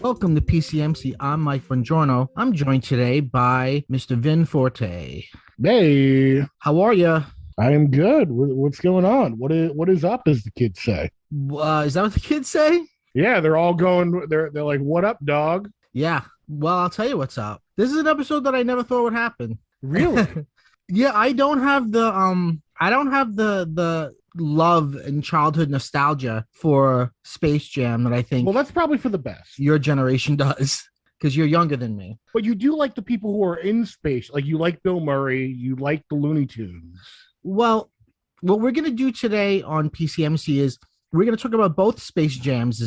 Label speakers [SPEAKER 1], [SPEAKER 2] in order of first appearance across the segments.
[SPEAKER 1] Welcome to PCMC. I'm Mike Bongiorno. I'm joined today by Mr. Vin Forte.
[SPEAKER 2] Hey,
[SPEAKER 1] How are you?
[SPEAKER 2] I am good. What's going on? What is up, as the kids say?
[SPEAKER 1] Is that what the kids say?
[SPEAKER 2] Yeah, they're all going. They're like, "What up, dog?"
[SPEAKER 1] Yeah. Well, I'll tell you what's up. This is an episode that I never thought would happen.
[SPEAKER 2] Really?
[SPEAKER 1] Yeah, I don't have the love and childhood nostalgia for Space Jam that I
[SPEAKER 2] Well,
[SPEAKER 1] think
[SPEAKER 2] that's probably for the best.
[SPEAKER 1] your generation does because you're younger than me.
[SPEAKER 2] But you do like the people who are in space. Like you like Bill Murray. You like the Looney Tunes.
[SPEAKER 1] Well, what we're gonna do today on PCMC is we're gonna talk about both Space Jams.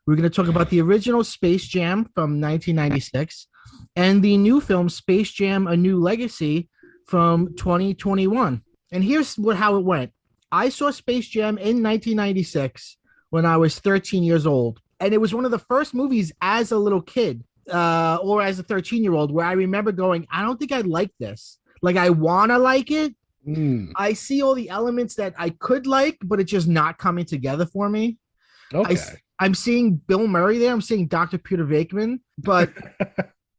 [SPEAKER 1] We're gonna talk about the original Space Jam from 1996 and the new film Space Jam: A New Legacy from 2021. And here's how it went. I saw Space Jam in 1996 when I was 13 years old, and it was one of the first movies as a little kid, or as a 13-year-old, where I remember going, I don't think I'd like this. Like, I want to like it. I see all the elements that I could like, but it's just not coming together for me.
[SPEAKER 2] Okay.
[SPEAKER 1] I'm seeing Bill Murray there. I'm seeing Dr. Peter Venkman, but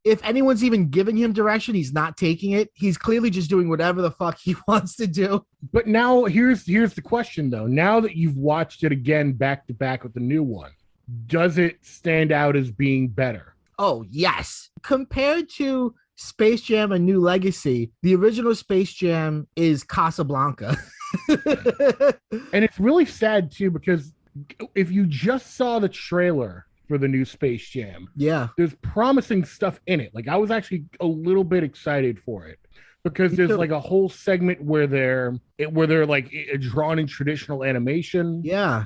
[SPEAKER 1] if anyone's even giving him direction, he's not taking it. He's clearly just doing whatever the fuck he wants to do.
[SPEAKER 2] But now here's the question though. Now that you've watched it again back to back with the new one, does it stand out as being better?
[SPEAKER 1] Oh, yes. Compared to Space Jam: A New Legacy, the original Space Jam is Casablanca.
[SPEAKER 2] And it's really sad too because if you just saw the trailer for the new Space Jam,
[SPEAKER 1] Yeah.
[SPEAKER 2] there's promising stuff in it. Like I was actually a little bit excited for it because
[SPEAKER 1] Me
[SPEAKER 2] there's
[SPEAKER 1] too.
[SPEAKER 2] like a whole segment where they're like drawn in traditional animation.
[SPEAKER 1] Yeah.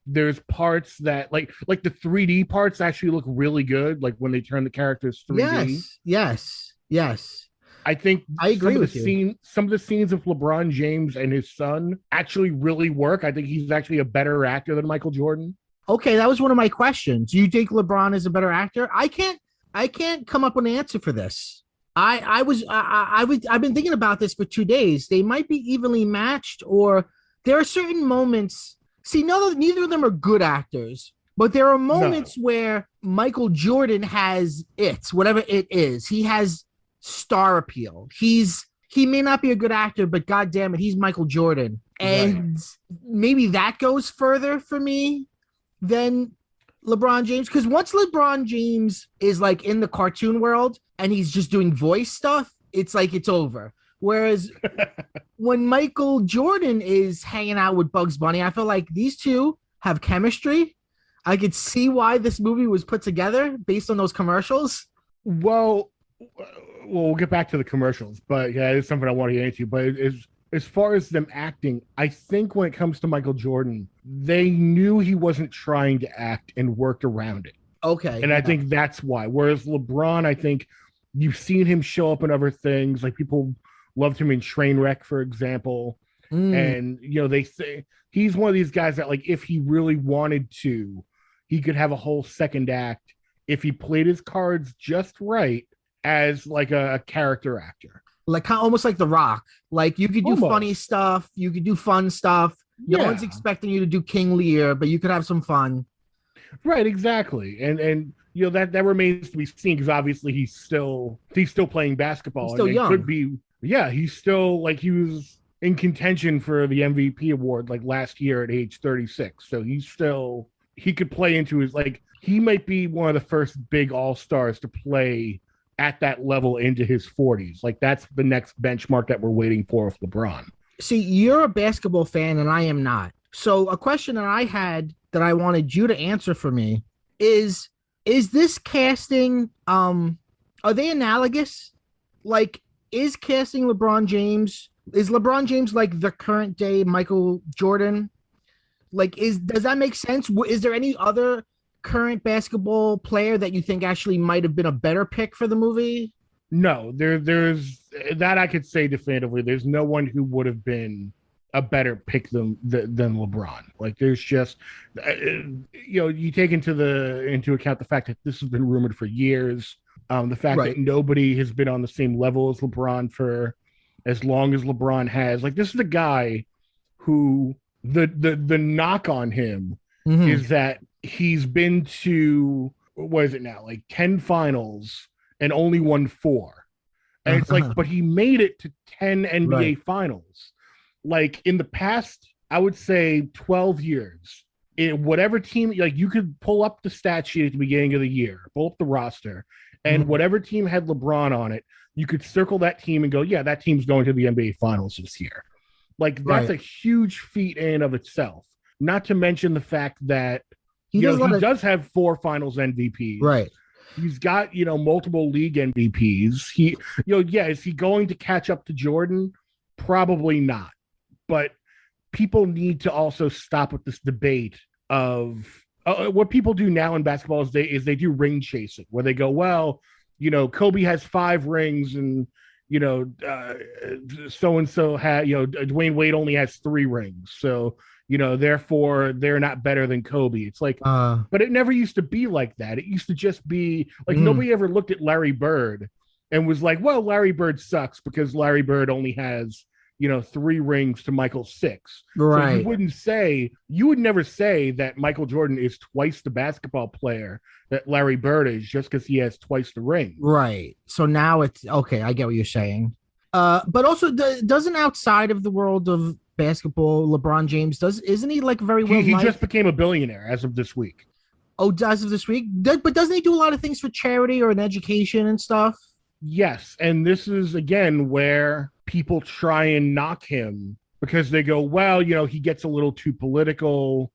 [SPEAKER 2] There's parts that like the 3D parts actually look really good, like when they turn the characters 3D.
[SPEAKER 1] Yes. Yes. Yes.
[SPEAKER 2] I think
[SPEAKER 1] I agree with you.
[SPEAKER 2] some of the scenes of LeBron James and his son actually really work. I think he's actually a better actor than Michael Jordan.
[SPEAKER 1] Okay, that was one of my questions. Do you think LeBron is a better actor? I can't come up with an answer for this. I've been thinking about this for 2 days. They might be evenly matched, or there are certain moments. See, no, neither of them are good actors, but there are
[SPEAKER 2] No.
[SPEAKER 1] moments where Michael Jordan has it, whatever it is. He has star appeal. He may not be a good actor, but god damn it, he's Michael Jordan.
[SPEAKER 2] Right.
[SPEAKER 1] And maybe that goes further for me than LeBron James. Because once LeBron James is like in the cartoon world and he's just doing voice stuff, it's like it's over. Whereas when Michael Jordan is hanging out with Bugs Bunny, I feel like these two have chemistry. I could see why this movie was put together based on those commercials.
[SPEAKER 2] Well, we'll get back to the commercials, but yeah, it's something I want to get into. But as far as them acting, I think when it comes to Michael Jordan, they knew he wasn't trying to act and worked around it.
[SPEAKER 1] Okay.
[SPEAKER 2] And I
[SPEAKER 1] Yeah.
[SPEAKER 2] think that's why. Whereas LeBron, I think you've seen him show up in other things. Like people loved him in Trainwreck, for example.
[SPEAKER 1] Mm,
[SPEAKER 2] And they say he's one of these guys that, like, if he really wanted to, he could have a whole second act if he played his cards just right as like a character actor.
[SPEAKER 1] like almost like The Rock. Like you could do funny
[SPEAKER 2] Almost.
[SPEAKER 1] stuff, you could do fun stuff. No one's
[SPEAKER 2] Yeah.
[SPEAKER 1] expecting you to do King Lear, but you could have some fun.
[SPEAKER 2] Right, exactly. And that remains to be seen because obviously he's still playing
[SPEAKER 1] He's
[SPEAKER 2] basketball
[SPEAKER 1] still
[SPEAKER 2] and
[SPEAKER 1] young.
[SPEAKER 2] could be, yeah, he's still, like, he was in contention for the MVP award like last year at age 36. So he could play into his, like, he might be one of the first big all-stars to play at that level into his 40s. Like that's the next benchmark that we're waiting for with LeBron.
[SPEAKER 1] See, you're a basketball fan and I am not. So a question that I had that I wanted you to answer for me is this casting are they analogous? Like is casting LeBron James is LeBron James like the current day Michael Jordan? Like is does that make sense? Is there any other current basketball player that you think actually might have been a better pick for the movie?
[SPEAKER 2] No, there's that I could say definitively. There's no one who would have been a better pick than LeBron. Like there's just you take into account the fact that this has been rumored for years. The fact
[SPEAKER 1] Right.
[SPEAKER 2] that nobody has been on the same level as LeBron for as long as LeBron has. Like this is a guy who the knock on him
[SPEAKER 1] Mm-hmm.
[SPEAKER 2] is that he's been to what is it now? Like 10 finals and only won 4. And it's like, but he made it to 10 NBA finals. Like in the past, I would say 12 years, whatever team, like you could pull up the stat sheet at the beginning of the year, pull up the roster, and whatever team had LeBron on it, you could circle that team and go, yeah, that team's going to the NBA finals this year. Like that's a huge feat in and of itself. Not to mention the fact that he does have 4 finals MVPs.
[SPEAKER 1] Right.
[SPEAKER 2] He's got, multiple league MVPs. Is he going to catch up to Jordan? Probably not. But people need to also stop with this debate of what people do now in basketball is they do ring chasing, where they go, well, Kobe has 5 rings and, so-and-so had, Dwayne Wade only has 3 rings. So, therefore they're not better than Kobe. It's like, but it never used to be like that. It used to just be like nobody ever looked at Larry Bird and was like, well, Larry Bird sucks because Larry Bird only has, 3 rings to Michael's 6.
[SPEAKER 1] Right.
[SPEAKER 2] So you would never say that Michael Jordan is twice the basketball player that Larry Bird is just because he has twice the ring.
[SPEAKER 1] Right. So now it's okay. I get what you're saying. But also doesn't outside of the world of basketball, LeBron James isn't he like very well?
[SPEAKER 2] He just became a billionaire as of this week.
[SPEAKER 1] Oh, as of this week? But doesn't he do a lot of things for charity or in education and stuff?
[SPEAKER 2] Yes, and this is again where people try and knock him because they go, well, he gets a little too political,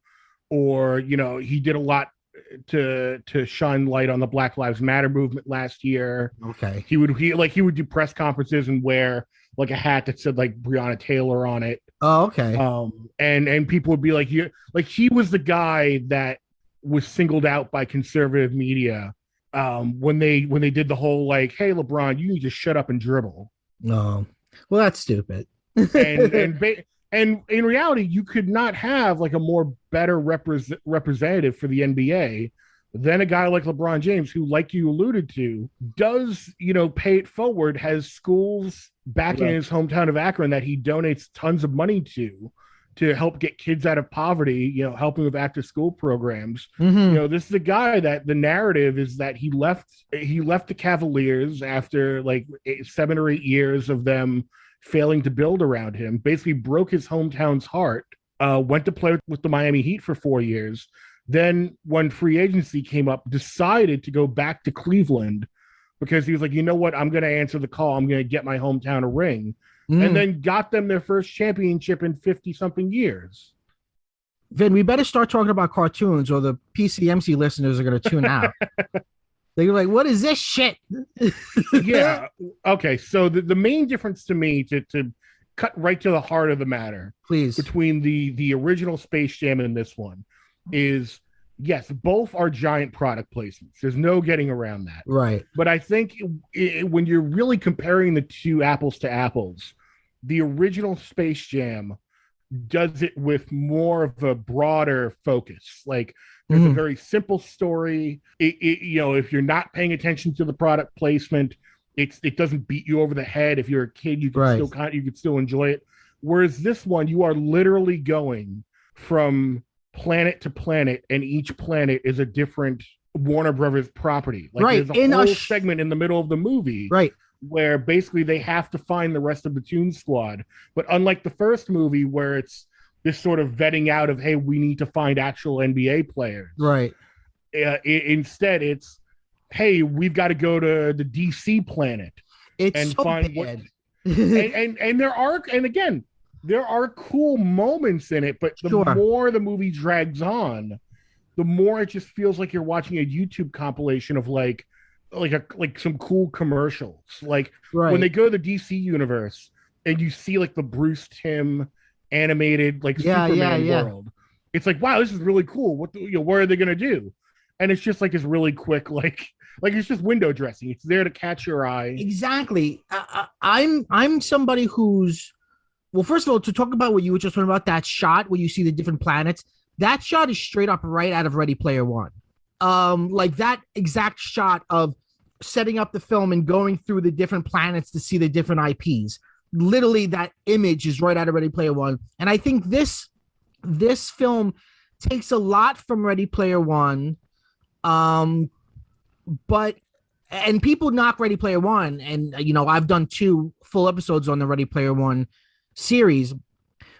[SPEAKER 2] or he did a lot to shine light on the Black Lives Matter movement last year.
[SPEAKER 1] Okay,
[SPEAKER 2] he would do press conferences and wear like a hat that said like Breonna Taylor on it.
[SPEAKER 1] Oh, okay.
[SPEAKER 2] And people would be like, he was the guy that was singled out by conservative media when they did the whole like, hey, LeBron, you need to shut up and dribble.
[SPEAKER 1] No, well, that's stupid.
[SPEAKER 2] And in reality, you could not have like a more better representative for the NBA than a guy like LeBron James, who, like you alluded to, does, pay it forward, has schools back in his hometown of Akron that he donates tons of money to help get kids out of poverty, helping with after school programs. This is a guy that the narrative is that he left the Cavaliers after like 7 or 8 years of them failing to build around him, basically broke his hometown's heart, went to play with the Miami Heat for 4 years. Then when free agency came up, decided to go back to Cleveland because he was like, you know what, I'm going to answer the call. I'm going to get my hometown a ring. And then got them their first championship in 50-something years.
[SPEAKER 1] Vin, we better start talking about cartoons or the PCMC listeners are going to tune out. They're like, what is this shit?
[SPEAKER 2] Yeah. Okay. So the main difference to me, to cut right to the heart of the matter,
[SPEAKER 1] please, between
[SPEAKER 2] the original Space Jam and this one is, yes, both are giant product placements. There's no getting around that.
[SPEAKER 1] Right.
[SPEAKER 2] But I think when you're really comparing the two apples to apples, the original Space Jam does it with more of a broader focus. Like there's a very simple story. If you're not paying attention to the product placement, it doesn't beat you over the head. If you're a kid, you can still enjoy it. Whereas this one, you are literally going from planet to planet, and each planet is a different Warner Brothers property. Like there's a whole segment in the middle of the movie,
[SPEAKER 1] right,
[SPEAKER 2] where basically they have to find the rest of the Toon Squad. But unlike the first movie, where it's this sort of vetting out of, hey, we need to find actual NBA players,
[SPEAKER 1] right?
[SPEAKER 2] Instead, it's, hey, we've got to go to the DC planet and
[SPEAKER 1] so
[SPEAKER 2] find
[SPEAKER 1] bad.
[SPEAKER 2] There are cool moments in it, but the more the movie drags on, the more it just feels like you're watching a YouTube compilation of like some cool commercials. Like when they go to the DC universe and you see like the Bruce Timm animated like Superman world, it's like, wow, this is really cool. What are they gonna do? And it's just like this really quick like it's just window dressing. It's there to catch your eye.
[SPEAKER 1] Exactly. I'm somebody who's, well, first of all, to talk about what you were just talking about, that shot where you see the different planets, that shot is straight up right out of Ready Player One. Like that exact shot of setting up the film and going through the different planets to see the different IPs. Literally, that image is right out of Ready Player One. And I think this film takes a lot from Ready Player One, but and people knock Ready Player One, and I've done 2 full episodes on the Ready Player One series.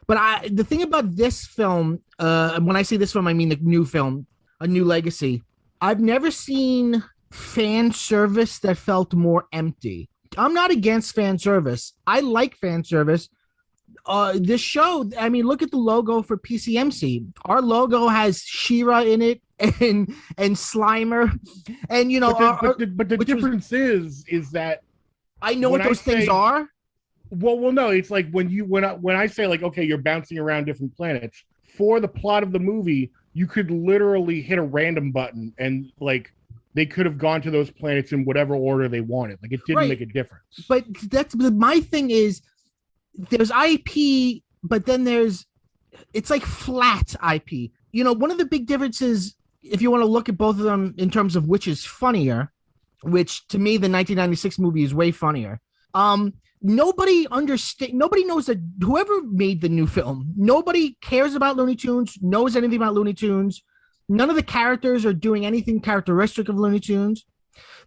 [SPEAKER 1] But the thing about this film, when I say this film, I mean the new film, A New Legacy. I've never seen fan service that felt more empty. I'm not against fan service. I like fan service. This show, I mean, look at the logo for PCMC. Our logo has She-Ra in it and Slimer, and
[SPEAKER 2] but the difference is that
[SPEAKER 1] I know what those things are.
[SPEAKER 2] Well, no, it's like when I say like, okay, you're bouncing around different planets for the plot of the movie, you could literally hit a random button and like they could have gone to those planets in whatever order they wanted. Like it didn't make a difference. But
[SPEAKER 1] that's my thing is there's IP, but then it's like flat IP. One of the big differences, if you want to look at both of them in terms of which is funnier, which to me the 1996 movie is way funnier. Nobody knows that whoever made the new film, nobody cares about Looney Tunes, knows anything about Looney Tunes. None of the characters are doing anything characteristic of Looney Tunes.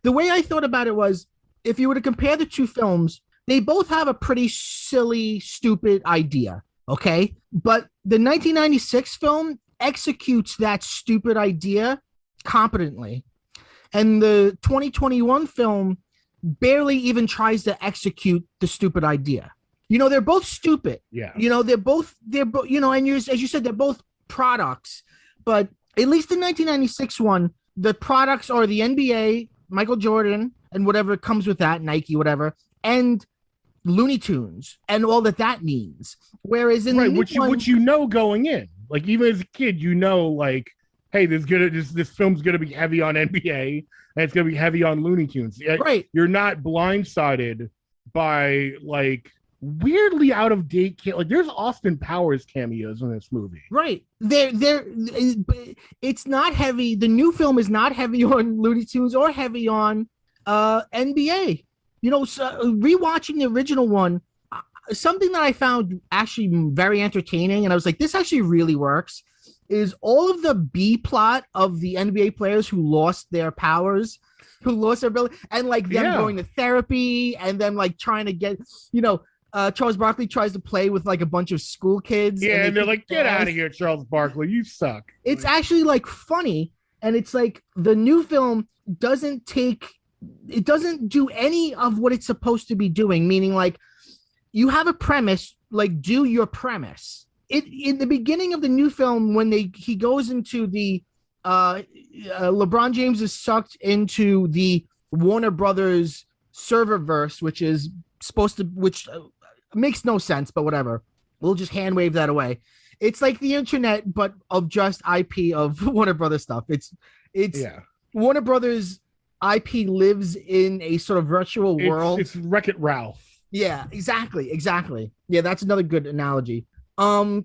[SPEAKER 1] The way I thought about it was, if you were to compare the 2 films, they both have a pretty silly, stupid idea, okay? But the 1996 film executes that stupid idea competently. And the 2021 film barely even tries to execute the stupid idea. They're both stupid.
[SPEAKER 2] Yeah.
[SPEAKER 1] They're both, and as you said, they're both products. But at least the 1996 one, the products are the NBA, Michael Jordan, and whatever comes with that, Nike, whatever, and Looney Tunes, and all that means. Whereas in the new one,
[SPEAKER 2] which going in, like even as a kid, like, hey, this film's gonna be heavy on NBA and it's gonna be heavy on Looney Tunes.
[SPEAKER 1] Right.
[SPEAKER 2] You're not blindsided by like weirdly out of date like there's Austin Powers cameos in this movie.
[SPEAKER 1] Right. It's not heavy. The new film is not heavy on Looney Tunes or heavy on NBA. So rewatching the original one, something that I found actually very entertaining, and I was like, this actually really works, is all of the B plot of the NBA players who lost their powers, who lost their ability, and like them going to therapy and them like trying to get, Charles Barkley tries to play with like a bunch of school kids.
[SPEAKER 2] Yeah, and they're like, get out of here, Charles Barkley, you suck.
[SPEAKER 1] It's actually like funny, and it's like the new film doesn't do any of what it's supposed to be doing, meaning like you have a premise, like do your premise. In the beginning of the new film, when he goes into the LeBron James is sucked into the Warner Brothers serververse, which makes no sense, but whatever. We'll just hand wave that away. It's like the internet, but of just IP of Warner Brothers stuff. It's Warner Brothers IP lives in a sort of virtual world.
[SPEAKER 2] It's Wreck-It Ralph.
[SPEAKER 1] Yeah, exactly. Yeah, that's another good analogy. And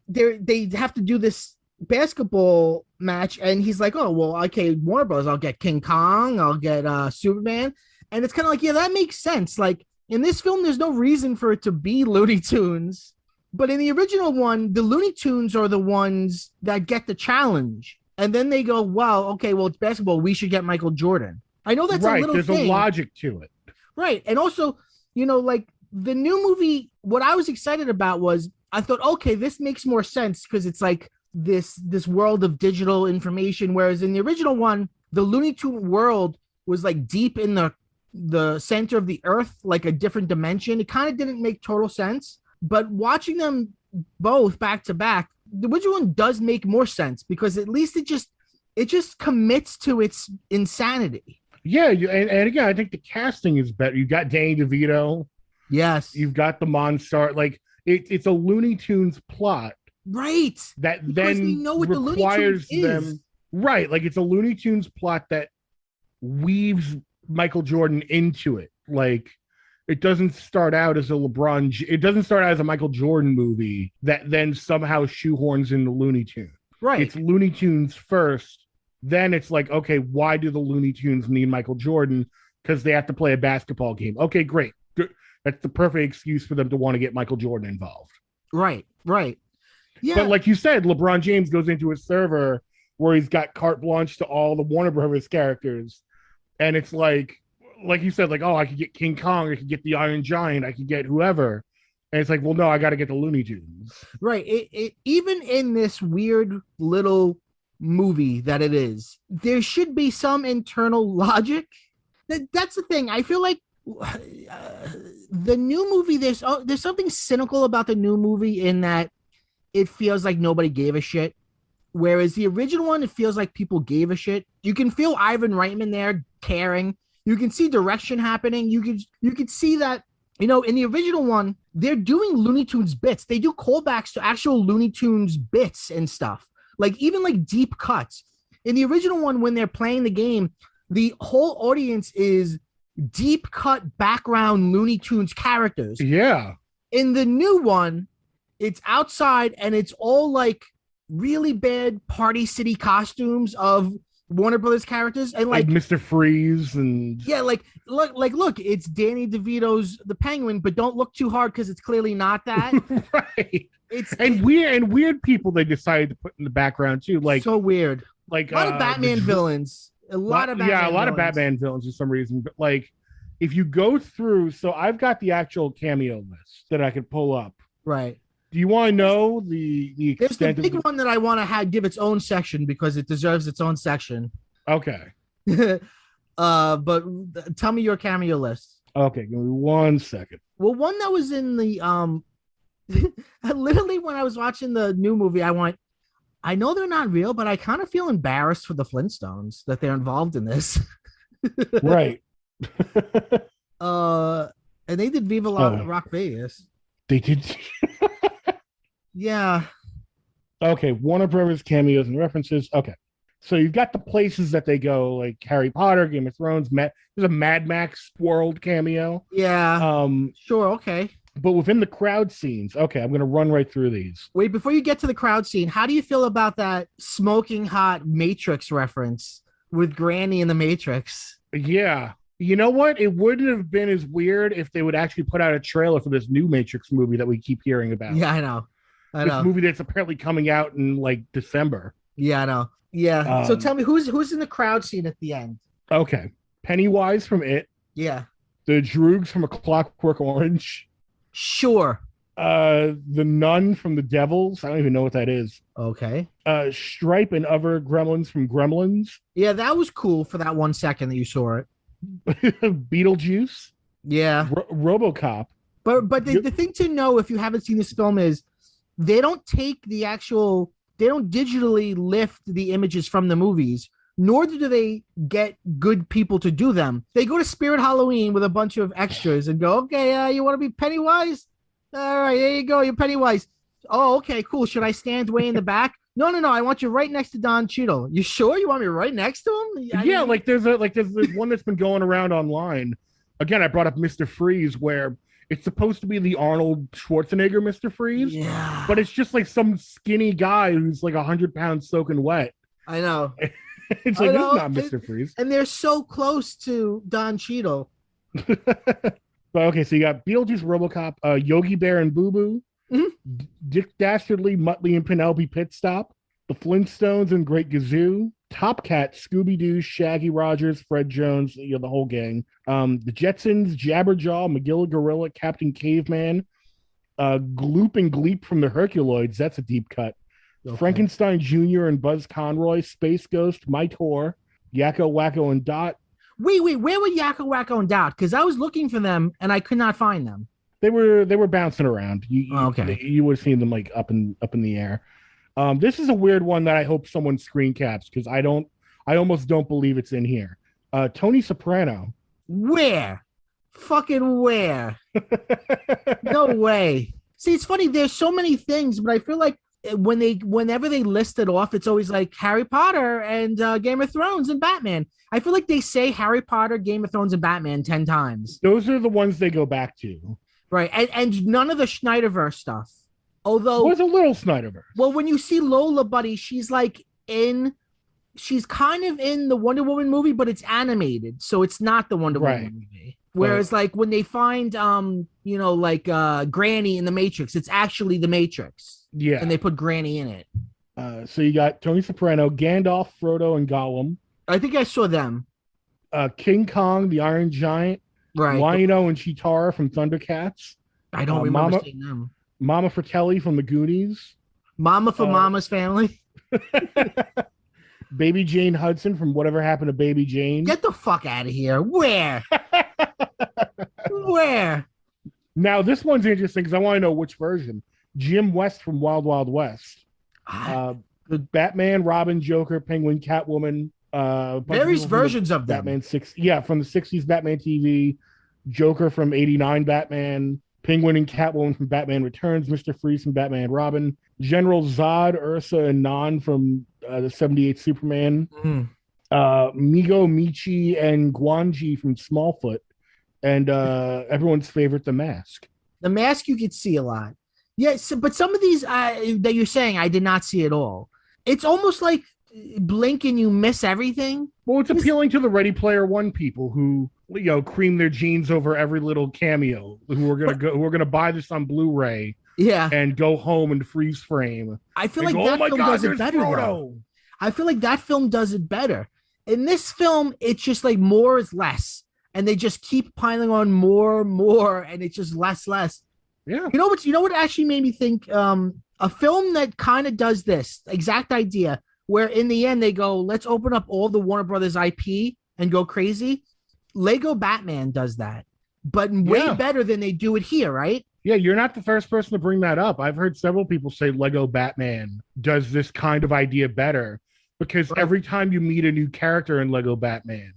[SPEAKER 1] they have to do this basketball match, and he's like, oh well, okay, Warner Bros. I'll get King Kong, I'll get Superman, and it's kind of like, yeah, that makes sense. Like in this film, there's no reason for it to be Looney Tunes, but in the original one, the Looney Tunes are the ones that get the challenge, and then they go, well, okay, well it's basketball, we should get Michael Jordan. I know that's
[SPEAKER 2] right.
[SPEAKER 1] A little
[SPEAKER 2] There's
[SPEAKER 1] thing.
[SPEAKER 2] A logic to it,
[SPEAKER 1] right? And also, like the new movie, what I was excited about was I thought, okay, this makes more sense because it's like this world of digital information. Whereas in the original one, the Looney Tune world was like deep in the center of the earth, like a different dimension. It kind of didn't make total sense. But watching them both back to back, the original one does make more sense because at least it just commits to its insanity.
[SPEAKER 2] Yeah, and again, I think the casting is better. You got Danny DeVito.
[SPEAKER 1] Yes.
[SPEAKER 2] You've got the Monstar. Like it's a Looney Tunes plot.
[SPEAKER 1] Right.
[SPEAKER 2] That
[SPEAKER 1] because
[SPEAKER 2] then
[SPEAKER 1] we know what
[SPEAKER 2] requires
[SPEAKER 1] the Looney Tunes is.
[SPEAKER 2] Right. Like it's a Looney Tunes plot that weaves Michael Jordan into it. Like it doesn't start out as it doesn't start out as a Michael Jordan movie that then somehow shoehorns into Looney Tunes.
[SPEAKER 1] Right.
[SPEAKER 2] It's Looney Tunes first. Then it's like, okay, why do the Looney Tunes need Michael Jordan? Because they have to play a basketball game. Okay, great. Good. That's the perfect excuse for them to want to get Michael Jordan involved.
[SPEAKER 1] Right. Yeah.
[SPEAKER 2] But like you said, LeBron James goes into a server where he's got carte blanche to all the Warner Brothers characters, and it's like you said, like, oh, I could get King Kong, I could get the Iron Giant, I could get whoever, and it's like, well, no, I got to get the Looney Tunes.
[SPEAKER 1] Right. It even in this weird little movie that it is, there should be some internal logic. That's the thing. I feel like the new movie, there's something cynical about the new movie in that it feels like nobody gave a shit. Whereas the original one, it feels like people gave a shit. You can feel Ivan Reitman there caring. You can see direction happening. You could see that, in the original one, they're doing Looney Tunes bits. They do callbacks to actual Looney Tunes bits and stuff. Like even like deep cuts. In the original one, when they're playing the game, the whole audience is deep cut background Looney Tunes characters.
[SPEAKER 2] Yeah.
[SPEAKER 1] In the new one, it's outside and it's all like really bad Party City costumes of Warner Brothers characters, and like
[SPEAKER 2] Mr. Freeze, and
[SPEAKER 1] look, it's Danny DeVito's the Penguin, but don't look too hard because it's clearly not that.
[SPEAKER 2] Right. It's weird people they decided to put in the background too, like
[SPEAKER 1] so weird.
[SPEAKER 2] Like
[SPEAKER 1] a lot of Batman villains. A lot of
[SPEAKER 2] Batman villains for some reason. But like, if you go through, so I've got the actual cameo list that I could pull up.
[SPEAKER 1] Right.
[SPEAKER 2] Do you want to know the extent?
[SPEAKER 1] There's the big one that I want to give its own section because it deserves its own section.
[SPEAKER 2] Okay.
[SPEAKER 1] But tell me your cameo list.
[SPEAKER 2] Okay, give me 1 second.
[SPEAKER 1] Well, one that was in the literally when I was watching the new movie, I know they're not real, but I kind of feel embarrassed for the Flintstones that they're involved in this.
[SPEAKER 2] Right.
[SPEAKER 1] And they did Viva La Rock Vegas.
[SPEAKER 2] They did.
[SPEAKER 1] Yeah.
[SPEAKER 2] Okay, Warner Brothers cameos and references. Okay, so you've got the places that they go, like Harry Potter, Game of Thrones. There's a Mad Max World cameo.
[SPEAKER 1] Yeah. Sure. Okay.
[SPEAKER 2] But within the crowd scenes, okay, I'm going to run right through these.
[SPEAKER 1] Wait, before you get to the crowd scene, how do you feel about that smoking hot Matrix reference with Granny in the Matrix?
[SPEAKER 2] Yeah. You know what? It wouldn't have been as weird if they would actually put out a trailer for this new Matrix movie that we keep hearing about.
[SPEAKER 1] Yeah, I know.
[SPEAKER 2] This movie that's apparently coming out in like December.
[SPEAKER 1] Yeah, I know. Yeah. So tell me, who's in the crowd scene at the end?
[SPEAKER 2] Okay. Pennywise from It.
[SPEAKER 1] Yeah.
[SPEAKER 2] The Droogs from A Clockwork Orange.
[SPEAKER 1] Sure.
[SPEAKER 2] The Nun from The Devils. I don't even know what that is.
[SPEAKER 1] Okay.
[SPEAKER 2] Stripe and other gremlins from Gremlins.
[SPEAKER 1] Yeah, that was cool for that 1 second that you saw it.
[SPEAKER 2] Beetlejuice.
[SPEAKER 1] Yeah.
[SPEAKER 2] RoboCop.
[SPEAKER 1] But the thing to know if you haven't seen this film is they don't digitally lift the images from the movies, nor do they get good people to do them. They go to Spirit Halloween with a bunch of extras and go, okay, you want to be Pennywise? All right, there you go, you're Pennywise. Oh, okay, cool. Should I stand way in the back? No, I want you right next to Don Cheadle. You sure you want me right next to him?
[SPEAKER 2] Yeah, like there's one that's been going around online. Again, I brought up Mr. Freeze, where it's supposed to be the Arnold Schwarzenegger Mr. Freeze.
[SPEAKER 1] Yeah.
[SPEAKER 2] But it's just like some skinny guy who's like 100 pounds soaking wet.
[SPEAKER 1] I know.
[SPEAKER 2] It's like, this is not Mr. Freeze.
[SPEAKER 1] And they're so close to Don Cheadle.
[SPEAKER 2] But okay, so you got Beetlejuice, RoboCop, Yogi Bear and Boo Boo,
[SPEAKER 1] mm-hmm.
[SPEAKER 2] Dick Dastardly, Muttley and Penelope Pitstop, The Flintstones and Great Gazoo, Top Cat, Scooby-Doo, Shaggy Rogers, Fred Jones, the whole gang. The Jetsons, Jabberjaw, Magilla Gorilla, Captain Caveman, Gloop and Gleep from the Herculoids. That's a deep cut. Okay. Frankenstein Jr. and Buzz Conroy, Space Ghost, My Tor, Yakko, Wacko, and Dot.
[SPEAKER 1] Wait, where were Yakko, Wacko, and Dot? Because I was looking for them and I could not find them.
[SPEAKER 2] They were bouncing around.
[SPEAKER 1] Okay.
[SPEAKER 2] You would have seen them like up in the air. This is a weird one that I hope someone screen caps because I almost don't believe it's in here. Tony Soprano.
[SPEAKER 1] Where? Fucking where? No way. See, it's funny. There's so many things, but I feel like whenever they list it off, it's always like Harry Potter and Game of Thrones and Batman. I feel like they say Harry Potter, Game of Thrones, and Batman 10 times.
[SPEAKER 2] Those are the ones they go back to.
[SPEAKER 1] Right. And none of the Schneiderverse stuff. Although
[SPEAKER 2] what's a little Snyderverse?
[SPEAKER 1] Well, when you see Lola Buddy, she's kind of in the Wonder Woman movie, but it's animated, so it's not the Wonder Woman movie. Whereas, like when they find, Granny in the Matrix, it's actually the Matrix.
[SPEAKER 2] Yeah,
[SPEAKER 1] and they put Granny in it.
[SPEAKER 2] So you got Tony Soprano, Gandalf, Frodo, and Gollum.
[SPEAKER 1] I think I saw them.
[SPEAKER 2] King Kong, the Iron Giant,
[SPEAKER 1] Right.
[SPEAKER 2] Lion-O and Cheetara from Thundercats.
[SPEAKER 1] I don't remember seeing them.
[SPEAKER 2] Mama Fratelli from the Goonies.
[SPEAKER 1] Mama for Mama's Family.
[SPEAKER 2] Baby Jane Hudson from Whatever Happened to Baby Jane.
[SPEAKER 1] Get the fuck out of here. Where? Where?
[SPEAKER 2] Now, this one's interesting because I want to know which version. Jim West from Wild Wild West. Batman, Robin, Joker, Penguin, Catwoman.
[SPEAKER 1] Various versions of them.
[SPEAKER 2] Batman 6. Yeah, from the 60s Batman TV. Joker from 89 Batman. Penguin and Catwoman from Batman Returns. Mr. Freeze from Batman and Robin. General Zod, Ursa, and Nan from the 78 Superman. Migo, Michi, and Guanji from Smallfoot. And everyone's favorite, The Mask.
[SPEAKER 1] The Mask you could see a lot. Yes, but some of these that you're saying I did not see at all. It's almost like blink and you miss everything.
[SPEAKER 2] Well, it's appealing to the Ready Player One people who, you know, cream their jeans over every little cameo, who are gonna buy this on Blu-ray, and go home and freeze frame.
[SPEAKER 1] I feel like that film does it better. I feel like that film does it better. In this film, it's just like more is less, and they just keep piling on more, and it's just less.
[SPEAKER 2] Yeah.
[SPEAKER 1] You know what actually made me think a film that kind of does this exact idea, where in the end they go, let's open up all the Warner Brothers IP and go crazy. Lego Batman does that, but way better than they do it here, right?
[SPEAKER 2] Yeah, you're not the first person to bring that up. I've heard several people say Lego Batman does this kind of idea better because every time you meet a new character in Lego Batman,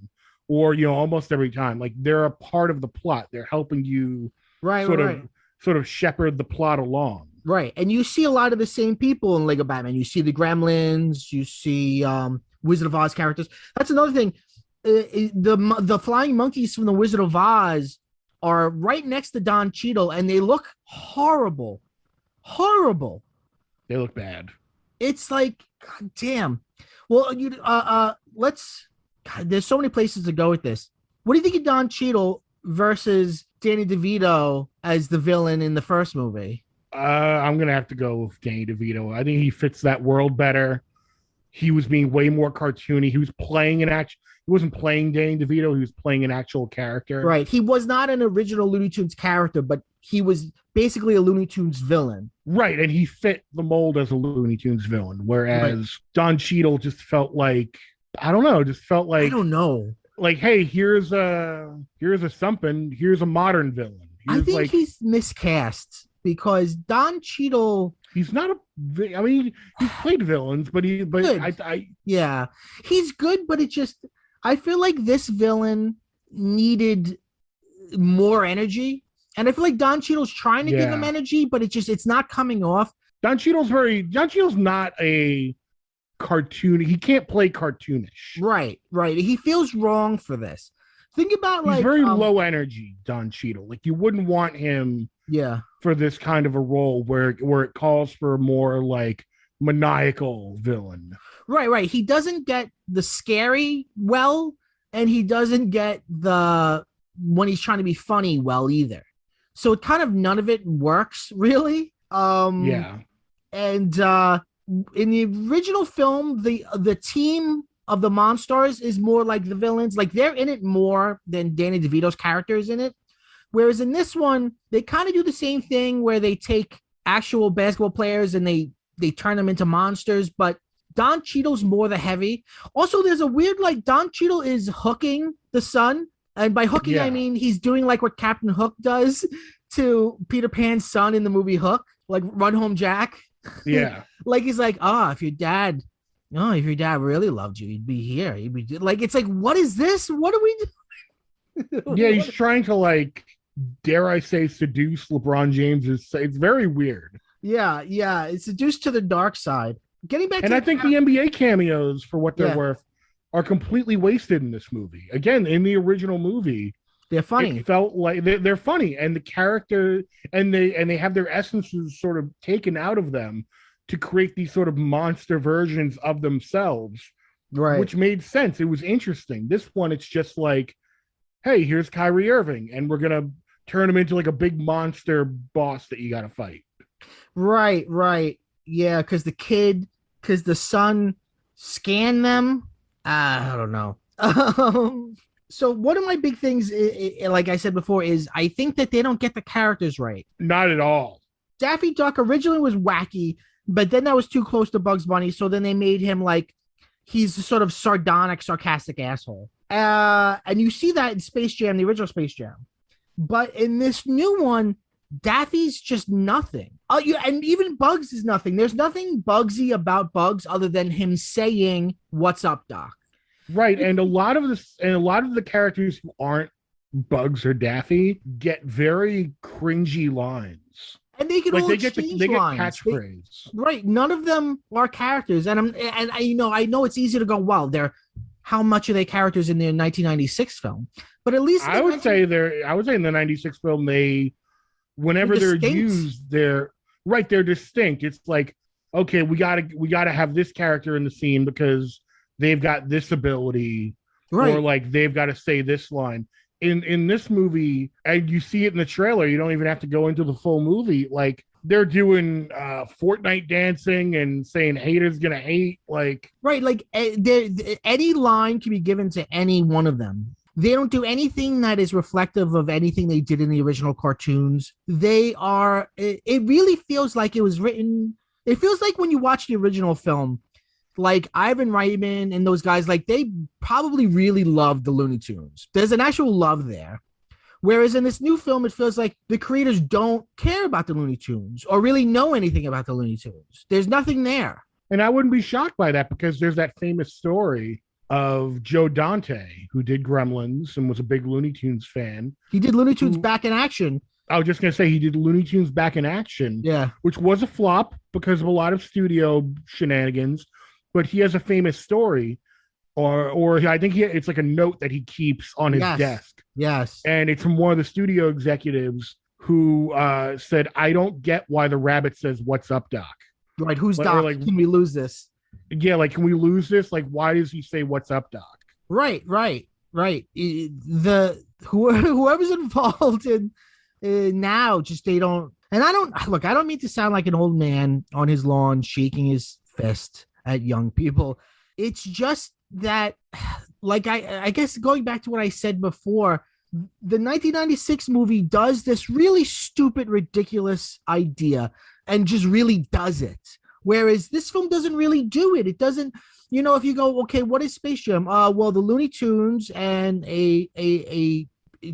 [SPEAKER 2] or, you know, almost every time, like, they're a part of the plot. They're helping you sort of shepherd the plot along.
[SPEAKER 1] Right. And you see a lot of the same people in Lego Batman. You see the Gremlins, you see Wizard of Oz characters. That's another thing. The flying monkeys from the Wizard of Oz are right next to Don Cheadle, and they look horrible.
[SPEAKER 2] They look bad.
[SPEAKER 1] It's like, God damn. Well, there's so many places to go with this. What do you think of Don Cheadle versus Danny DeVito as the villain in the first movie?
[SPEAKER 2] I'm gonna have to go with Danny DeVito. I think he fits that world better. He was being way more cartoony. He was playing an action. He wasn't playing Danny DeVito. He was playing an actual character.
[SPEAKER 1] Right. He was not an original Looney Tunes character, but he was basically a Looney Tunes villain.
[SPEAKER 2] Right, and he fit the mold as a Looney Tunes villain, whereas Don Cheadle just felt like, I don't know. Like, hey, here's a something. Here's a modern villain.
[SPEAKER 1] I think he's miscast because Don Cheadle.
[SPEAKER 2] He's not he's played villains, but he's
[SPEAKER 1] good, but I feel like this villain needed more energy, and I feel like Don Cheadle's trying to give him energy, but it's not coming off.
[SPEAKER 2] Don Cheadle's not a cartoon. He can't play cartoonish.
[SPEAKER 1] Right. He feels wrong for this. Think about
[SPEAKER 2] he's very low energy, Don Cheadle. Like, you wouldn't want him for this kind of a role where it calls for a more like maniacal villain.
[SPEAKER 1] Right. He doesn't get the scary well, and he doesn't get the when he's trying to be funny well either. So it kind of none of it works really. And in the original film, the team of the Monstars is more like the villains. Like, they're in it more than Danny DeVito's character is in it. Whereas in this one, they kind of do the same thing where they take actual basketball players and they turn them into monsters. But Don Cheadle's more the heavy. Also, there's a weird, like, Don Cheadle is hooking the son. And by hooking, I mean he's doing like what Captain Hook does to Peter Pan's son in the movie Hook, like Run Home Jack.
[SPEAKER 2] Yeah.
[SPEAKER 1] Like, he's like, if your dad really loved you, he'd be here. He'd be like, it's like, what is this? What are we doing?
[SPEAKER 2] Yeah, he's trying to, like, dare I say, seduce LeBron James. It's very weird.
[SPEAKER 1] Yeah. It's seduced to the dark side. Getting back
[SPEAKER 2] and I think the NBA cameos, for what they're worth, are completely wasted in this movie. Again, in the original movie,
[SPEAKER 1] they're funny.
[SPEAKER 2] It felt like they're funny, and the character and they have their essences sort of taken out of them to create these sort of monster versions of themselves,
[SPEAKER 1] right?
[SPEAKER 2] Which made sense. It was interesting. This one, it's just like, hey, here's Kyrie Irving, and we're gonna turn him into like a big monster boss that you got to fight.
[SPEAKER 1] Right. Yeah, because the kid because the sun scanned them. I don't know. So one of my big things, like I said before, is I think that they don't get the characters right.
[SPEAKER 2] Not at all.
[SPEAKER 1] Daffy Duck originally was wacky, but then that was too close to Bugs Bunny, so then they made him like he's a sort of sardonic, sarcastic asshole. And you see that in Space Jam, the original Space Jam. But in this new one, Daffy's just nothing. And even Bugs is nothing. There's nothing Bugsy about Bugs other than him saying, "What's up, Doc?"
[SPEAKER 2] Right, and a lot of the characters who aren't Bugs or Daffy get very cringy lines.
[SPEAKER 1] And they can
[SPEAKER 2] like
[SPEAKER 1] all
[SPEAKER 2] they get
[SPEAKER 1] lines.
[SPEAKER 2] catchphrase.
[SPEAKER 1] Right, none of them are characters, and I know it's easy to go, "Wow, they're how much are they characters in their 1996 film?" But at least
[SPEAKER 2] I would say in the 96 film whenever they're used, they're distinct. It's like, okay, we gotta have this character in the scene because they've got this ability, right? Or like they've got to say this line. In this movie, and you see it in the trailer, you don't even have to go into the full movie. Like they're doing Fortnite dancing and saying haters gonna hate, like
[SPEAKER 1] right, like any line can be given to any one of them. They don't do anything that is reflective of anything they did in the original cartoons. They are, it really feels like it was written, it feels like when you watch the original film, like Ivan Reitman and those guys, like they probably really loved the Looney Tunes. There's an actual love there. Whereas in this new film, it feels like the creators don't care about the Looney Tunes or really know anything about the Looney Tunes. There's nothing there.
[SPEAKER 2] And I wouldn't be shocked by that because there's that famous story of Joe Dante, who did Gremlins and was a big Looney Tunes fan.
[SPEAKER 1] He did Looney Tunes Back in Action.
[SPEAKER 2] I was just going to say he did Looney Tunes Back in Action,
[SPEAKER 1] yeah,
[SPEAKER 2] which was a flop because of a lot of studio shenanigans. But he has a famous story, or I think it's like a note that he keeps on his desk.
[SPEAKER 1] Yes.
[SPEAKER 2] And it's from one of the studio executives who said, "I don't get why the rabbit says, 'What's up, Doc?'"
[SPEAKER 1] Right. Who's Doc? Like, can we lose this?
[SPEAKER 2] Yeah, like, can we lose this? Like, why does he say, "What's up, Doc?"
[SPEAKER 1] Right. Whoever's involved in now, just they don't. And I don't mean to sound like an old man on his lawn shaking his fist at young people. It's just that, like, I guess going back to what I said before, the 1996 movie does this really stupid, ridiculous idea and just really does it. Whereas this film doesn't really do it. It doesn't, if you go, okay, what is Space Jam? Well, the Looney Tunes and a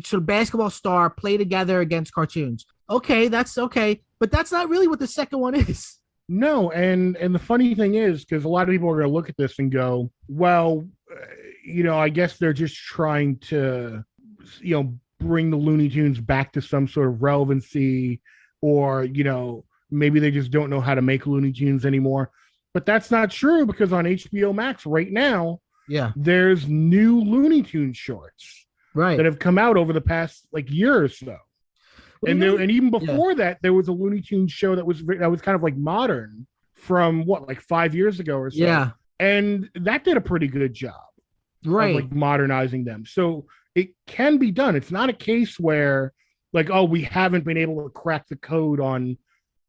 [SPEAKER 1] sort of basketball star play together against cartoons. Okay, that's okay. But that's not really what the second one is.
[SPEAKER 2] No, and the funny thing is, because a lot of people are going to look at this and go, well, I guess they're just trying to, bring the Looney Tunes back to some sort of relevancy, or, maybe they just don't know how to make Looney Tunes anymore. But that's not true, because on HBO Max right now, there's new Looney Tunes shorts that have come out over the past year or so. Well, and even before that, there was a Looney Tunes show that was kind of like modern from 5 years ago or so.
[SPEAKER 1] Yeah.
[SPEAKER 2] And that did a pretty good job.
[SPEAKER 1] Right.
[SPEAKER 2] Of modernizing them. So it can be done. It's not a case where we haven't been able to crack the code on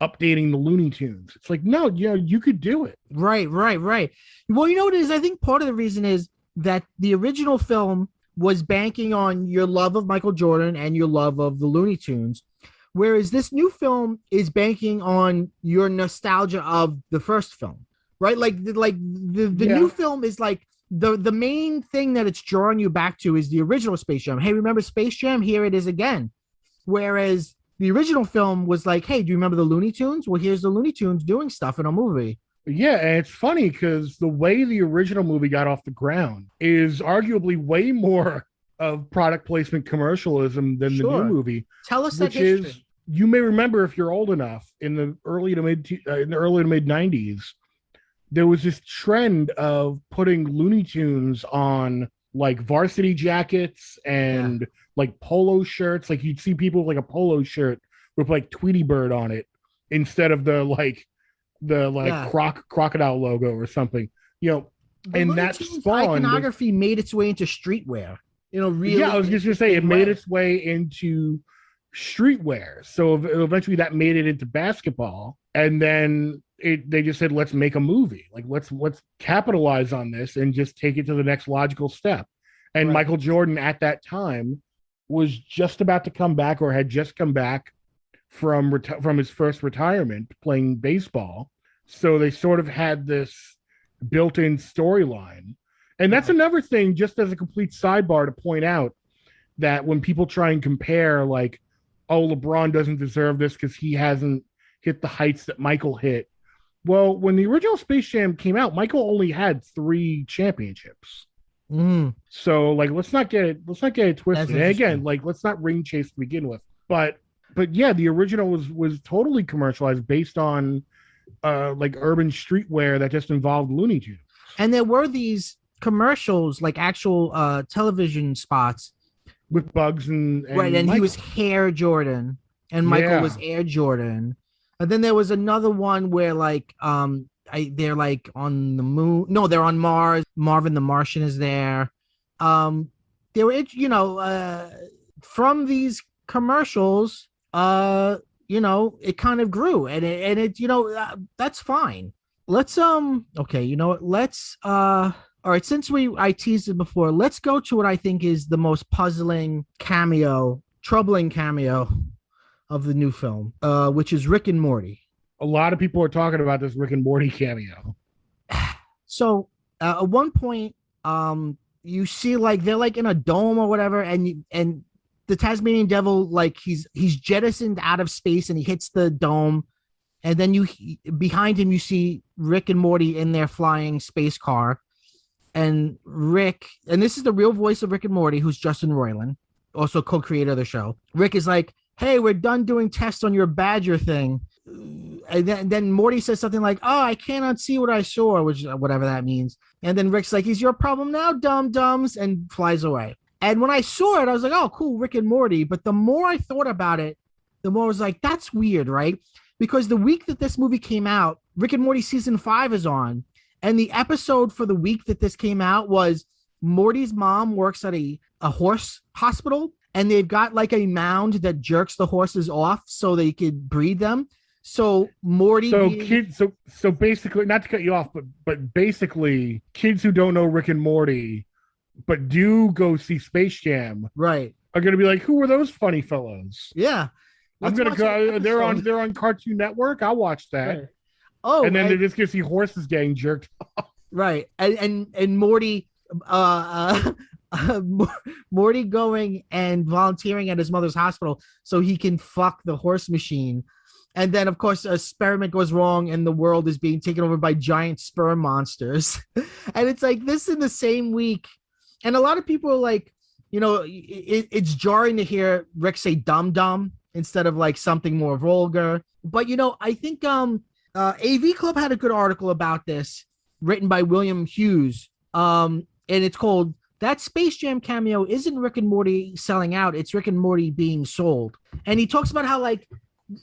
[SPEAKER 2] updating the Looney Tunes. It's like, no, you could do it.
[SPEAKER 1] Right. Well, you know what it is? I think part of the reason is that the original film was banking on your love of Michael Jordan and your love of the Looney Tunes, whereas this new film is banking on your nostalgia of the first film, right? The new film is like the main thing that it's drawing you back to is the original Space Jam. Hey, remember Space Jam? Here it is again. Whereas the original film was like, hey, do you remember the Looney Tunes? Well, here's the Looney Tunes doing stuff in a movie.
[SPEAKER 2] Yeah, and it's funny because the way the original movie got off the ground is arguably way more of product placement commercialism than the new movie.
[SPEAKER 1] Tell us that history.
[SPEAKER 2] You may remember, if you're old enough, in the early to mid 90s, there was this trend of putting Looney Tunes on varsity jackets and polo shirts. Like, you'd see people with a polo shirt with Tweety Bird on it instead of the crocodile logo or something, and that spawned
[SPEAKER 1] iconography made its way into streetwear. Really.
[SPEAKER 2] Yeah, I was just gonna say it made its way into streetwear. So eventually that made it into basketball, and then they just said, let's make a movie. Like let's capitalize on this and just take it to the next logical step. And Michael Jordan at that time was just about to come back, or had just come back from his first retirement playing baseball. So they sort of had this built-in storyline. And that's another thing, just as a complete sidebar, to point out that when people try and compare, like, oh, LeBron doesn't deserve this because he hasn't hit the heights that Michael hit. Well, when the original Space Jam came out, Michael only had 3 championships. So, like, let's not get it twisted. And again, like, let's not ring chase to begin with. But yeah, the original was totally commercialized based on like urban streetwear that just involved Looney Tunes.
[SPEAKER 1] And there were these commercials, like actual television spots
[SPEAKER 2] with Bugs and
[SPEAKER 1] right, and
[SPEAKER 2] Michael.
[SPEAKER 1] He was Hair Jordan and Michael was Air Jordan. And then there was another one where like they're like on the moon. No, they're on Mars. Marvin the Martian is there. They were, from these commercials, it kind of grew, and it that's fine. Let's okay, you know what? Let's all right, since I teased it before, let's go to what I think is the most troubling cameo of the new film, which is Rick and Morty.
[SPEAKER 2] A lot of people are talking about this Rick and Morty cameo.
[SPEAKER 1] So at one point, you see like they're like in a dome or whatever, and the Tasmanian Devil, like he's jettisoned out of space and he hits the dome, and then behind him you see Rick and Morty in their flying space car, and Rick, and this is the real voice of Rick and Morty, who's Justin Roiland, also co-creator of the show. Rick is like, "Hey, we're done doing tests on your badger thing." And then Morty says something like, "Oh, I cannot unsee what I saw," which whatever that means. And then Rick's like, "Is your problem now, dum-dums," and flies away. And when I saw it, I was like, "Oh, cool, Rick and Morty." But the more I thought about it, the more I was like, that's weird, right? Because the week that this movie came out, Rick and Morty season 5 is on. And the episode for the week that this came out was Morty's mom works at a horse hospital, and they've got like a mound that jerks the horses off so they could breed them. So Morty,
[SPEAKER 2] so basically, not to cut you off, but basically, kids who don't know Rick and Morty but do go see Space Jam,
[SPEAKER 1] right,
[SPEAKER 2] are going to be like, "Who are those funny fellows?"
[SPEAKER 1] Yeah,
[SPEAKER 2] I'm going to go. They're on Cartoon Network. I'll watch that.
[SPEAKER 1] Right. Oh,
[SPEAKER 2] and then they're just going to see horses getting jerked off.
[SPEAKER 1] Right, and Morty, Morty going and volunteering at his mother's hospital so he can fuck the horse machine. And then, of course, an experiment goes wrong and the world is being taken over by giant sperm monsters. And it's like this in the same week. And a lot of people are like, it's jarring to hear Rick say dum-dum instead of like something more vulgar. But, I think AV Club had a good article about this written by William Hughes. And it's called "That Space Jam Cameo Isn't Rick and Morty Selling Out, It's Rick and Morty Being Sold." And he talks about how like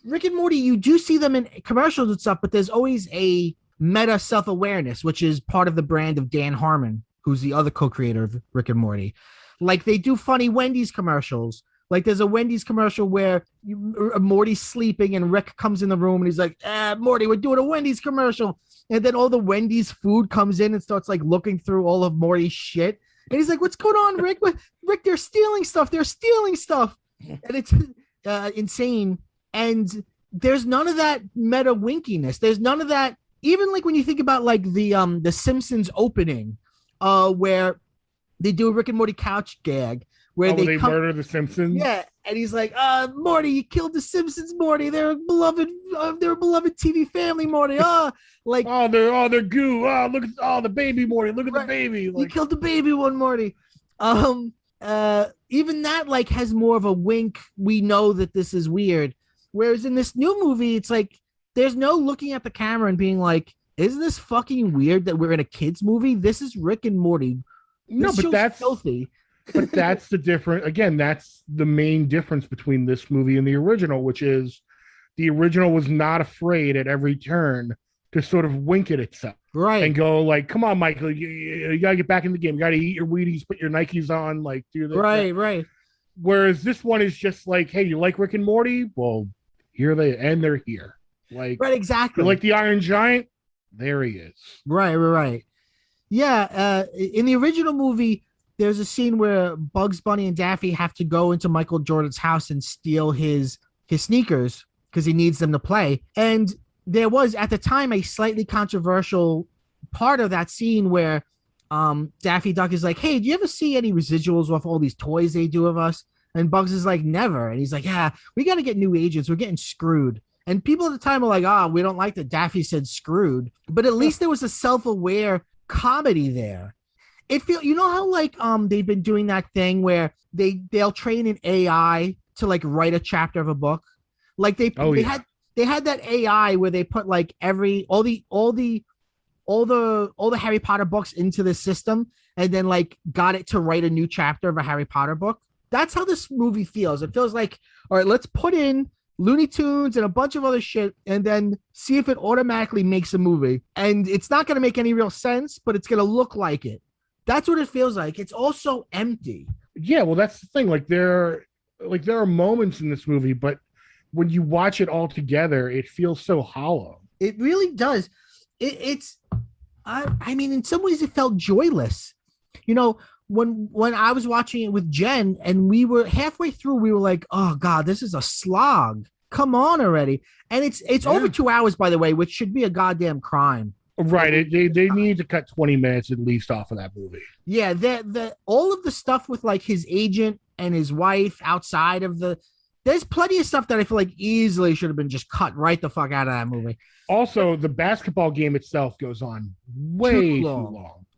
[SPEAKER 1] Rick and Morty, you do see them in commercials and stuff, but there's always a meta self-awareness, which is part of the brand of Dan Harmon, who's the other co-creator of Rick and Morty. Like they do funny Wendy's commercials. Like there's a Wendy's commercial where Morty's sleeping and Rick comes in the room and he's like, "Morty, we're doing a Wendy's commercial." And then all the Wendy's food comes in and starts like looking through all of Morty's shit. And he's like, "What's going on, Rick? Rick, they're stealing stuff. They're stealing stuff." And it's insane. And there's none of that meta winkiness. There's none of that. Even like when you think about like the Simpsons opening, where they do a Rick and Morty couch gag where they
[SPEAKER 2] murder the Simpsons.
[SPEAKER 1] Yeah, and he's like, "Morty, you killed the Simpsons, Morty. They're a beloved TV family, Morty.
[SPEAKER 2] They're goo. Look at the baby, Morty. Look at the baby.
[SPEAKER 1] You killed the baby one, Morty." Even that like has more of a wink. We know that this is weird. Whereas in this new movie, it's like there's no looking at the camera and being like, "Isn't this fucking weird that we're in a kids movie? This is Rick and Morty."
[SPEAKER 2] No, but that's
[SPEAKER 1] filthy.
[SPEAKER 2] But that's the difference. Again, that's the main difference between this movie and the original, which is the original was not afraid at every turn to sort of wink at itself.
[SPEAKER 1] Right.
[SPEAKER 2] And go like, "Come on, Michael, you got to get back in the game. You got to eat your Wheaties, put your Nikes on, like do this."
[SPEAKER 1] Right.
[SPEAKER 2] Whereas this one is just like, "Hey, you like Rick and Morty? Well, they're here." Like,
[SPEAKER 1] Right, exactly.
[SPEAKER 2] like the Iron Giant, there he is.
[SPEAKER 1] Right. Yeah, in the original movie, there's a scene where Bugs Bunny and Daffy have to go into Michael Jordan's house and steal his sneakers because he needs them to play. And there was at the time a slightly controversial part of that scene where Daffy Duck is like, "Hey, do you ever see any residuals off all these toys they do of us?" And Bugs is like, "Never." And he's like, "Yeah, we got to get new agents. We're getting screwed." And people at the time were like, "Oh, we don't like that Daffy said screwed," but at least there was a self-aware comedy there. It feel you know how like they've been doing that thing where they'll train an AI to like write a chapter of a book. Like they had that AI where they put like all the Harry Potter books into the system and then like got it to write a new chapter of a Harry Potter book. That's how this movie feels. It feels like, all right, let's put in Looney Tunes and a bunch of other shit and then see if it automatically makes a movie. And it's not going to make any real sense, but it's going to look like it. That's what it feels like. It's also empty.
[SPEAKER 2] Yeah, well, that's the thing. There are moments in this movie, but when you watch it all together, it feels so hollow.
[SPEAKER 1] It really does. I mean, in some ways, it felt joyless. You know, when I was watching it with Jen and we were halfway through, we were like, "Oh God, this is a slog. Come on already!" And it's over 2 hours, by the way, which should be a goddamn crime.
[SPEAKER 2] Right. They need to cut 20 minutes at least off of that movie.
[SPEAKER 1] Yeah, the all of the stuff with like his agent and his wife outside of there's plenty of stuff that I feel like easily should have been just cut right the fuck out of that movie.
[SPEAKER 2] Also, the basketball game itself goes on way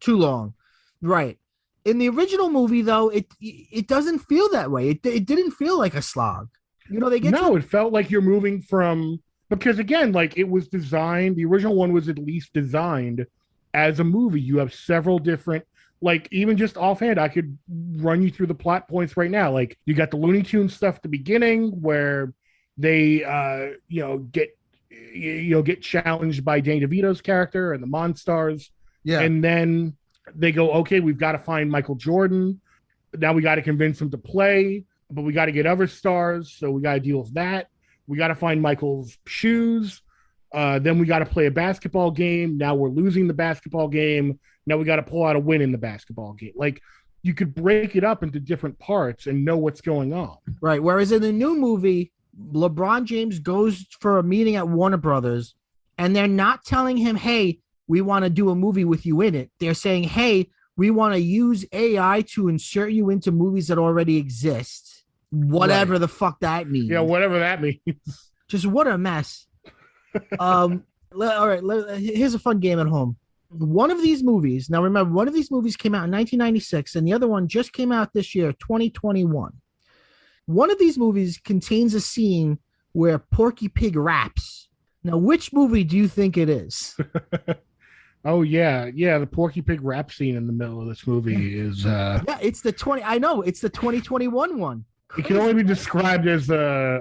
[SPEAKER 2] too long.
[SPEAKER 1] Right. In the original movie, though, it doesn't feel that way. It didn't feel like a slog. You know,
[SPEAKER 2] it felt like you're moving from, because again, like it was designed, the original one was at least designed as a movie. You have several different, like even just offhand, I could run you through the plot points right now. Like you got the Looney Tunes stuff at the beginning where they, get challenged by Danny DeVito's character and the Monstars.
[SPEAKER 1] Yeah.
[SPEAKER 2] And then they go, okay, we've got to find Michael Jordan. Now we got to convince him to play, but we got to get other stars. So we got to deal with that. We got to find Michael's shoes. Then we got to play a basketball game. Now we're losing the basketball game. Now we got to pull out a win in the basketball game. Like you could break it up into different parts and know what's going on.
[SPEAKER 1] Right. Whereas in the new movie, LeBron James goes for a meeting at Warner Brothers and they're not telling him, "Hey, we want to do a movie with you in it." They're saying, "Hey, we want to use AI to insert you into movies that already exist." Whatever the fuck that means.
[SPEAKER 2] Yeah, whatever that means.
[SPEAKER 1] Just what a mess. All right, here's a fun game at home. One of these movies, now remember, one of these movies came out in 1996 and the other one just came out this year, 2021. One of these movies contains a scene where Porky Pig raps. Now, which movie do you think it is?
[SPEAKER 2] Oh yeah, the Porky Pig rap scene in the middle of this movie is
[SPEAKER 1] it's the 2021 one.
[SPEAKER 2] It can only be described as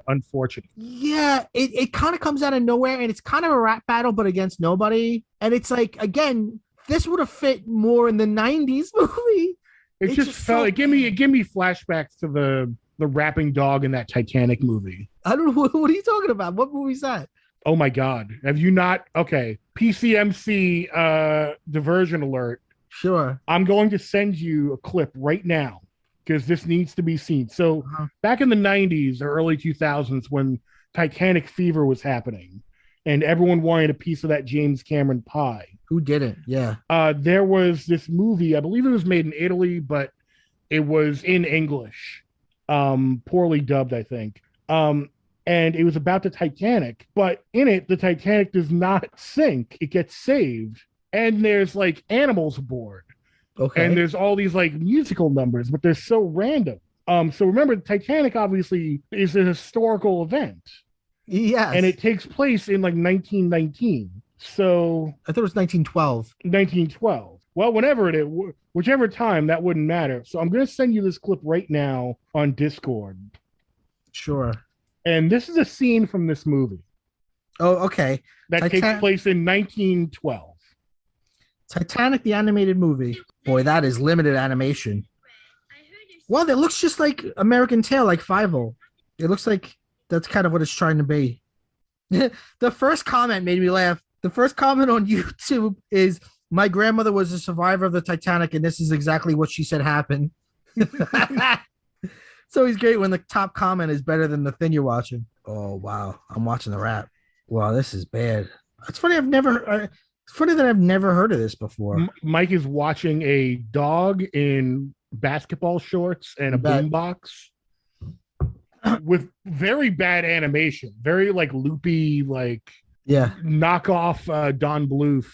[SPEAKER 2] unfortunate.
[SPEAKER 1] Yeah, it kind of comes out of nowhere and it's kind of a rap battle but against nobody. And it's like, again, this would have fit more in the 90s movie.
[SPEAKER 2] It just felt like give me flashbacks to the rapping dog in that Titanic movie.
[SPEAKER 1] I don't know. What are you talking about? What movie is that?
[SPEAKER 2] Oh my God. Have you not? Okay. PCMC diversion alert.
[SPEAKER 1] Sure.
[SPEAKER 2] I'm going to send you a clip right now because this needs to be seen. So back in the 90s or early 2000s when Titanic fever was happening and everyone wanted a piece of that James Cameron pie.
[SPEAKER 1] Who didn't? Yeah.
[SPEAKER 2] There was this movie, I believe it was made in Italy, but it was in English. Poorly dubbed, I think. And it was about the Titanic, but in it, the Titanic does not sink. It gets saved. And there's like animals aboard. Okay. And there's all these like musical numbers, but they're so random. So remember, the Titanic obviously is a historical event.
[SPEAKER 1] Yes.
[SPEAKER 2] And it takes place in like 1919. So
[SPEAKER 1] I thought it was 1912.
[SPEAKER 2] 1912. Well, whenever it is, whichever time, that wouldn't matter. So I'm going to send you this clip right now on Discord.
[SPEAKER 1] Sure.
[SPEAKER 2] And this is a scene from this movie.
[SPEAKER 1] Oh, okay.
[SPEAKER 2] That takes place in 1912.
[SPEAKER 1] Titanic, the animated movie. Boy, that is limited animation. Well, that looks just like American Tail, like Fievel. It looks like that's kind of what it's trying to be. The first comment made me laugh. The first comment on YouTube is, "My grandmother was a survivor of the Titanic, and this is exactly what she said happened." So he's great when the top comment is better than the thing you're watching. Oh wow, I'm watching the rap. Wow, this is bad. It's funny. It's funny that I've never heard of this before.
[SPEAKER 2] Mike is watching a dog in basketball shorts and a boombox with very bad animation, very like loopy, like knockoff Don Bluth,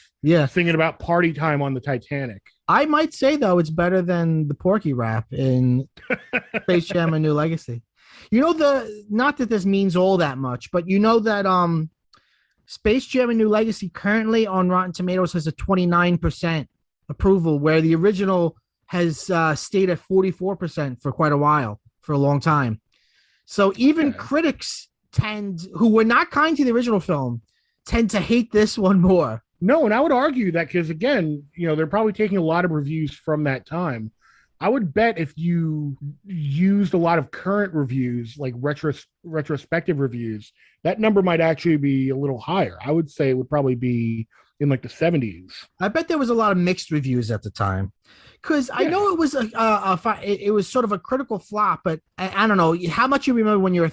[SPEAKER 2] singing about party time on the Titanic.
[SPEAKER 1] I might say though, it's better than the Porky rap in Space Jam: A New Legacy. You know, not that this means all that much, but you know that Space Jam: A New Legacy currently on Rotten Tomatoes has a 29% approval, where the original has stayed at 44% for quite a while, for a long time. So even critics who were not kind to the original film, tend to hate this one more.
[SPEAKER 2] No, and I would argue that because, again, you know, they're probably taking a lot of reviews from that time. I would bet if you used a lot of current reviews, like retrospective reviews, that number might actually be a little higher. I would say it would probably be in like the 70s.
[SPEAKER 1] I bet there was a lot of mixed reviews at the time, because I know it was it was sort of a critical flop. But I don't know how much you remember when you're a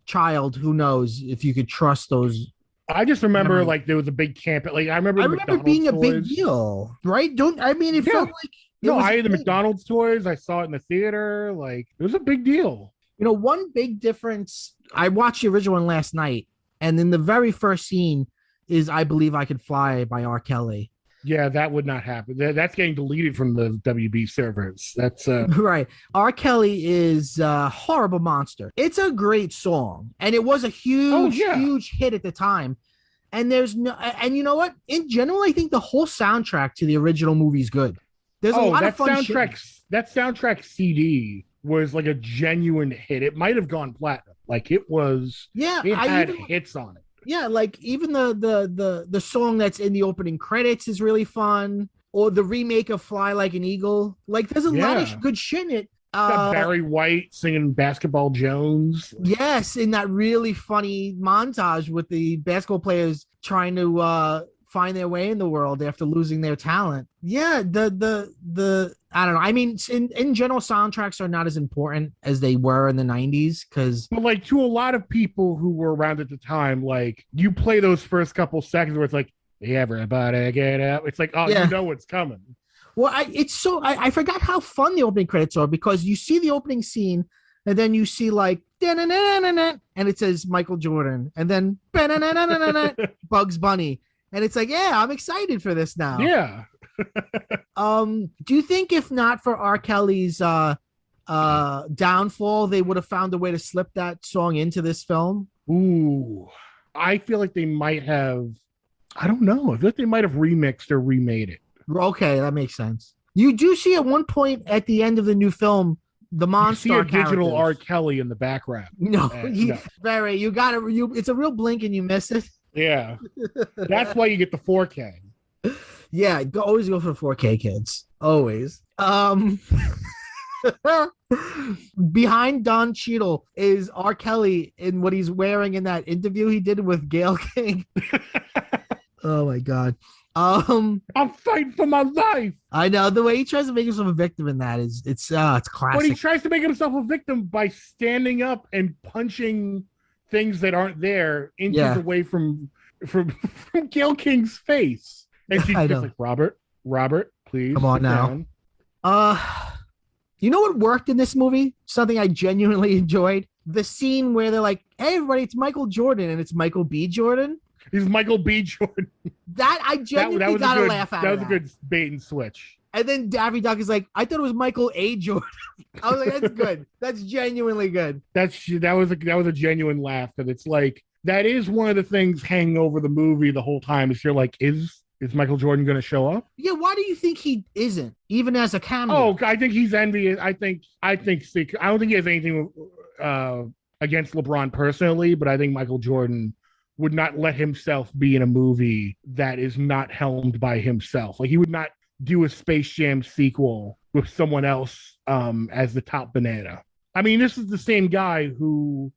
[SPEAKER 1] child. Who knows if you could trust those.
[SPEAKER 2] I just remember like there was a big camp. Like I remember
[SPEAKER 1] being a big deal, right? Felt like
[SPEAKER 2] I had the McDonald's toys. I saw it in the theater. Like it was a big deal.
[SPEAKER 1] You know, one big difference. I watched the original one last night, and in the very first scene is "I Believe I Could Fly" by R. Kelly.
[SPEAKER 2] Yeah, that would not happen. That's getting deleted from the WB servers. That's
[SPEAKER 1] right. R. Kelly is a horrible monster. It's a great song, and it was a huge hit at the time. And and you know what? In general, I think the whole soundtrack to the original movie is good. There's a lot of fun shit.
[SPEAKER 2] That soundtrack CD was like a genuine hit. It might have gone platinum. Like it was. Yeah, it had hits on it.
[SPEAKER 1] Yeah, like even the song that's in the opening credits is really fun, or the remake of "Fly Like an Eagle." Like, there's a lot of good shit in it.
[SPEAKER 2] Got Barry White singing "Basketball Jones."
[SPEAKER 1] Yes, in that really funny montage with the basketball players trying to find their way in the world after losing their talent. Yeah, the I don't know. I mean, in general, soundtracks are not as important as they were in the 90s, because
[SPEAKER 2] like to a lot of people who were around at the time, like you play those first couple seconds where it's like, everybody get up. It's like, oh, you know what's coming.
[SPEAKER 1] Well, I forgot how fun the opening credits are, because you see the opening scene and then you see like and it says Michael Jordan, and then Bugs Bunny. And it's like, yeah, I'm excited for this now.
[SPEAKER 2] Yeah.
[SPEAKER 1] Do you think if not for R. Kelly's downfall, they would have found a way to slip that song into this film?
[SPEAKER 2] Ooh, I feel like they might have. I don't know. I feel like they might have remixed or remade it.
[SPEAKER 1] Okay, that makes sense. You do see at one point at the end of the new film, the monster.
[SPEAKER 2] You see a digital R. Kelly in the background.
[SPEAKER 1] No, Barry, you got it. It's a real blink and you miss it.
[SPEAKER 2] Yeah, that's why you get the 4K.
[SPEAKER 1] Yeah, always go for 4K, kids. Always. Behind Don Cheadle is R. Kelly in what he's wearing in that interview he did with Gayle King. Oh my god.
[SPEAKER 2] I'm fighting for my life.
[SPEAKER 1] I know the way he tries to make himself a victim in that it's classic.
[SPEAKER 2] But he tries to make himself a victim by standing up and punching things that aren't there inches away from Gayle King's face, and she's just like, Robert, please
[SPEAKER 1] come on now. Down. You know what worked in this movie? Something I genuinely enjoyed: the scene where they're like, "Hey, everybody, it's Michael Jordan," and it's Michael B. Jordan.
[SPEAKER 2] He's Michael B. Jordan.
[SPEAKER 1] That I genuinely got a laugh out of.
[SPEAKER 2] That was a good bait and switch.
[SPEAKER 1] And then Daffy Duck is like, I thought it was Michael A. Jordan. I was like, that's good. That's genuinely good.
[SPEAKER 2] That was a genuine laugh, because it's like, that is one of the things hanging over the movie the whole time. Is you're like, is Michael Jordan going to show up?
[SPEAKER 1] Yeah. Why do you think he isn't, even as a cameo?
[SPEAKER 2] Oh, I think he's envious. I don't think he has anything against LeBron personally, but I think Michael Jordan would not let himself be in a movie that is not helmed by himself. Like, he would not do a Space Jam sequel with someone else as the top banana. I mean, this is the same guy who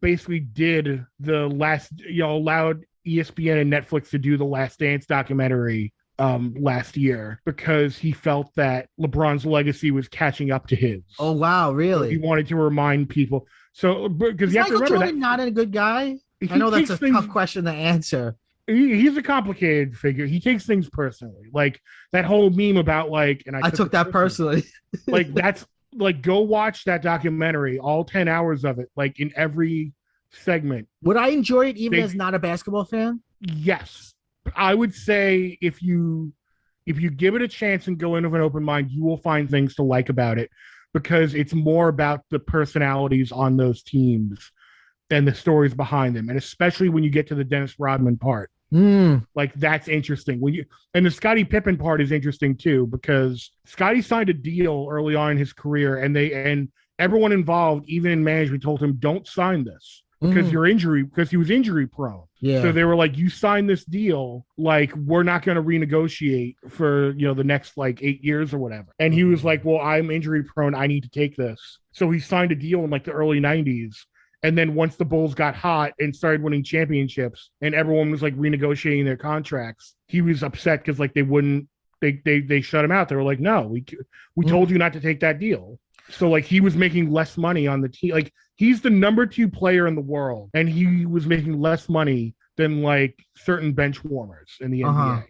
[SPEAKER 2] basically did the last, allowed ESPN and Netflix to do the Last Dance documentary last year because he felt that LeBron's legacy was catching up to his.
[SPEAKER 1] Oh wow, really?
[SPEAKER 2] So he wanted to remind people. So because you have to remember
[SPEAKER 1] Jordan not a good guy. I know that's a tough question to answer.
[SPEAKER 2] He's a complicated figure. He takes things personally, like that whole meme about like, and
[SPEAKER 1] I took that personally.
[SPEAKER 2] Like that's like, go watch that documentary, all 10 hours of it, like in every segment.
[SPEAKER 1] Would I enjoy it even as not a basketball fan?
[SPEAKER 2] Yes, I would say if you give it a chance and go in with an open mind, you will find things to like about it because it's more about the personalities on those teams than the stories behind them, and especially when you get to the Dennis Rodman part. Like that's interesting. And the Scottie Pippen part is interesting too because Scottie signed a deal early on in his career, and everyone involved, even in management, told him don't sign this because because he was injury prone.
[SPEAKER 1] Yeah.
[SPEAKER 2] So they were like, you signed this deal, like we're not going to renegotiate for the next like 8 years or whatever. And he was like, well, I'm injury prone. I need to take this. So he signed a deal in like the early 90s. And then once the Bulls got hot and started winning championships and everyone was like renegotiating their contracts, he was upset because like they shut him out. They were like, no, we told you not to take that deal. So like he was making less money on the team. Like he's the number 2 player in the world and he was making less money than like certain bench warmers in the NBA.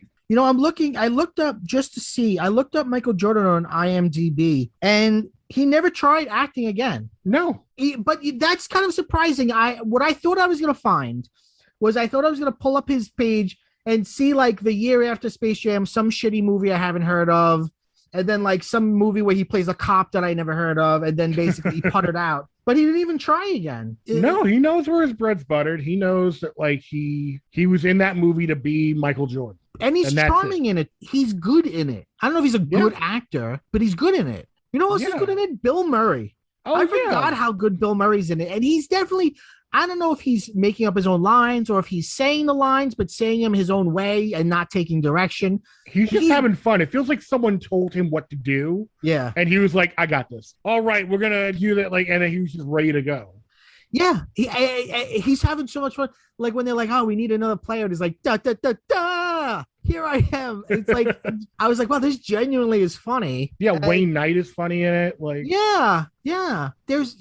[SPEAKER 1] I looked up Michael Jordan on IMDb and he never tried acting again.
[SPEAKER 2] No.
[SPEAKER 1] But that's kind of surprising. What I thought I was going to find was I thought I was going to pull up his page and see like the year after Space Jam, some shitty movie I haven't heard of, and then like some movie where he plays a cop that I never heard of, and then basically he puttered out. But he didn't even try again.
[SPEAKER 2] No, he knows where his bread's buttered. He knows that like he was in that movie to be Michael Jordan.
[SPEAKER 1] And he's charming in it. He's good in it. I don't know if he's a good actor, but he's good in it. You know who else is good in it? Bill Murray. I forgot how good Bill Murray's in it. And he's definitely, I don't know if he's making up his own lines or if he's saying the lines, but saying them his own way and not taking direction.
[SPEAKER 2] He's just having fun. It feels like someone told him what to do.
[SPEAKER 1] Yeah.
[SPEAKER 2] And he was like, I got this. All right, we're going to do that. Like, and then he was just ready to go.
[SPEAKER 1] Yeah. He's having so much fun. Like when they're like, oh, we need another player. And he's like, da, da, da, da. Here I am. It's like, I was like, wow, this genuinely is funny.
[SPEAKER 2] Yeah. Wayne Knight is funny in it. Like,
[SPEAKER 1] yeah. There's,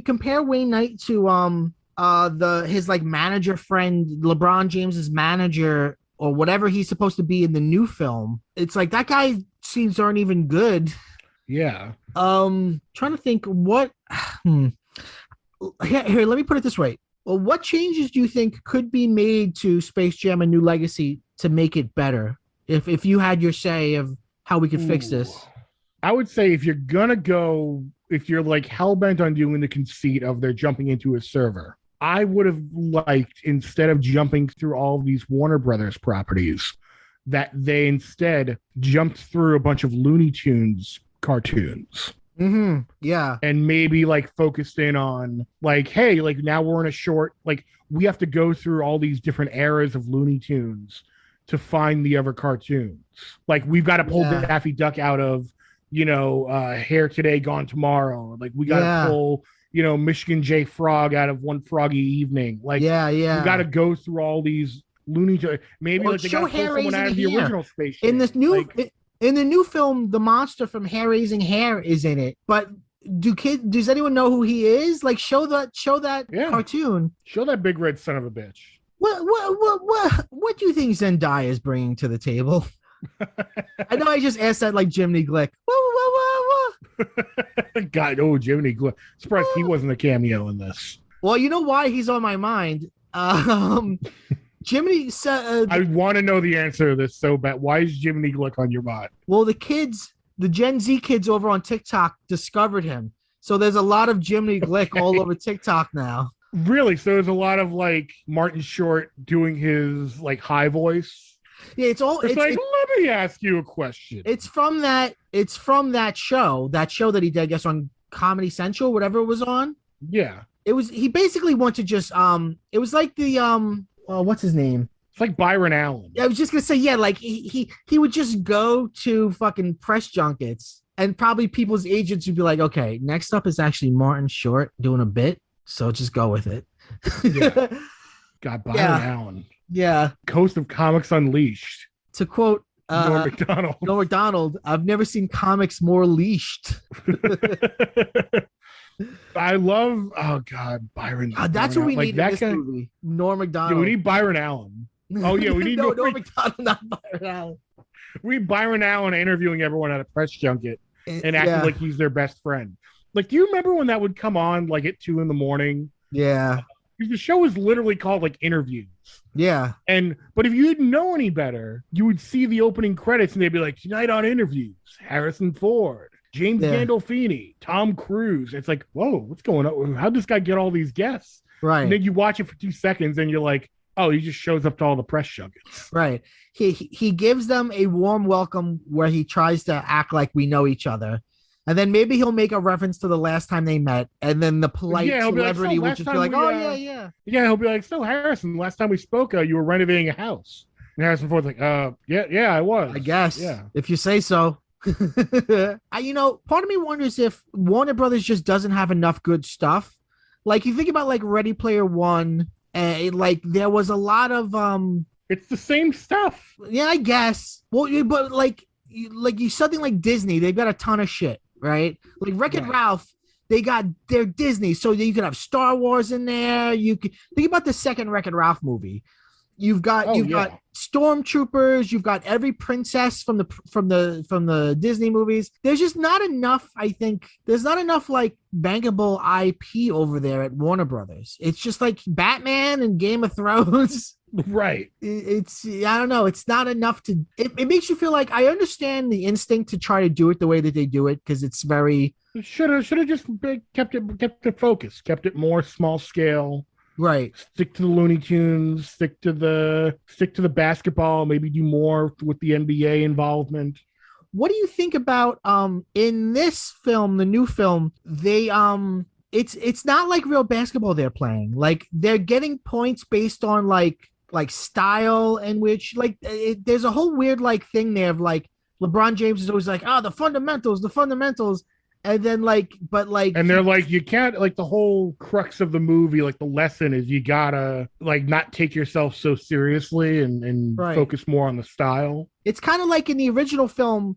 [SPEAKER 1] compare Wayne Knight to, his like manager friend, LeBron James's manager or whatever he's supposed to be in the new film. It's like that guy scenes aren't even good.
[SPEAKER 2] Yeah.
[SPEAKER 1] Trying to think what, here, let me put it this way. Well, what changes do you think could be made to Space Jam: A New Legacy to make it better? If you had your say of how we could fix this.
[SPEAKER 2] I would say if you're like hell-bent on doing the conceit of they're jumping into a server, I would have liked, instead of jumping through all of these Warner Brothers properties, that they instead jumped through a bunch of Looney Tunes cartoons.
[SPEAKER 1] Yeah.
[SPEAKER 2] And maybe like focused in on like, hey, like now we're in a short, like we have to go through all these different eras of Looney Tunes to find the other cartoons. Like we've got to pull Daffy Duck out of, Hair Today, Gone Tomorrow. Like we got to pull, Michigan J. Frog out of One Froggy Evening. Like, we got to go through all these Looney Tunes. Maybe like they got to pull someone out of the original Space Jam.
[SPEAKER 1] In this new, in the new film, the monster from Hair Raising Hair is in it. But does anyone know who he is? Like, show that cartoon. Show
[SPEAKER 2] that big red son of a bitch.
[SPEAKER 1] What do you think Zendaya is bringing to the table? I know I just asked that like Jiminy Glick.
[SPEAKER 2] God, Jiminy Glick. Surprised he wasn't a cameo in this.
[SPEAKER 1] Well, you know why he's on my mind. Jiminy said,
[SPEAKER 2] I want to know the answer to this so bad. Why is Jiminy Glick on your mind?
[SPEAKER 1] Well, the Gen Z kids over on TikTok discovered him. So there's a lot of Jiminy Glick all over TikTok now.
[SPEAKER 2] Really? So there's a lot of like Martin Short doing his like high voice.
[SPEAKER 1] Yeah, let
[SPEAKER 2] me ask you a question.
[SPEAKER 1] It's from that show that he did, I guess, on Comedy Central, whatever it was on.
[SPEAKER 2] Yeah.
[SPEAKER 1] He basically wanted to just it was like the what's his name?
[SPEAKER 2] It's like Byron Allen.
[SPEAKER 1] I was just gonna say, yeah, like he would just go to fucking press junkets And probably people's agents would be like, okay, next up is actually Martin Short doing a bit. So just go with it.
[SPEAKER 2] Yeah. God, Byron Allen.
[SPEAKER 1] Yeah.
[SPEAKER 2] Coast of Comics Unleashed.
[SPEAKER 1] To quote
[SPEAKER 2] Norm Macdonald.
[SPEAKER 1] Norm Macdonald, I've never seen comics more leashed.
[SPEAKER 2] I love, oh God, Byron.
[SPEAKER 1] That's what we
[SPEAKER 2] like
[SPEAKER 1] need
[SPEAKER 2] that
[SPEAKER 1] in this
[SPEAKER 2] guy,
[SPEAKER 1] movie. Norm Macdonald.
[SPEAKER 2] Yeah, we need Byron Allen. Oh yeah, we need
[SPEAKER 1] Norm Macdonald, not Byron Allen.
[SPEAKER 2] We need Byron Allen interviewing everyone at a press junket and acting
[SPEAKER 1] Yeah.
[SPEAKER 2] like he's their best friend. Like, do you remember when that would come on like at 2 a.m?
[SPEAKER 1] Yeah.
[SPEAKER 2] Because the show was literally called like Interviews.
[SPEAKER 1] Yeah.
[SPEAKER 2] But if you didn't know any better, you would see the opening credits and they'd be like, tonight on Interviews, Harrison Ford, James Gandolfini, Tom Cruise. It's like, whoa, what's going on? How'd this guy get all these guests?
[SPEAKER 1] Right.
[SPEAKER 2] And then you watch it for 2 seconds and you're like, oh, he just shows up to all the press junkets.
[SPEAKER 1] Right. He gives them a warm welcome where he tries to act like we know each other. And then maybe he'll make a reference to the last time they met. And then the polite celebrity will just be like, oh, yeah.
[SPEAKER 2] Yeah, he'll be like, so Harrison, last time we spoke, you were renovating a house. And Harrison Ford's like, yeah, I was.
[SPEAKER 1] I guess.
[SPEAKER 2] Yeah.
[SPEAKER 1] If you say so. Part of me wonders if Warner Brothers just doesn't have enough good stuff. Like, you think about, like, Ready Player One, like, there was a lot of...
[SPEAKER 2] It's the same stuff.
[SPEAKER 1] Yeah, I guess. Well, but, like you something like Disney, they've got a ton of shit. Right, like Wreck-It Ralph, they're Disney, so you can have Star Wars in there. You can think about the second Wreck-It Ralph movie. You've got stormtroopers. You've got every princess from the Disney movies. There's just not enough. I think there's not enough like bankable IP over there at Warner Brothers. It's just like Batman and Game of Thrones.
[SPEAKER 2] Right.
[SPEAKER 1] It's I don't know. It's not enough to. It makes you feel like I understand the instinct to try to do it the way that they do it because it's very.
[SPEAKER 2] Should have just kept it focused, kept it more small scale.
[SPEAKER 1] Right.
[SPEAKER 2] Stick to the Looney Tunes. Stick to the basketball. Maybe do more with the NBA involvement.
[SPEAKER 1] What do you think about in this film, the new film? They it's not like real basketball they're playing. Like they're getting points based on like style, and which like there's a whole weird like thing there of like LeBron James is always like, the fundamentals, and then and
[SPEAKER 2] they're like, you can't, like, the whole crux of the movie, like the lesson is you gotta like not take yourself so seriously and focus more on the style.
[SPEAKER 1] It's kind of like in the original film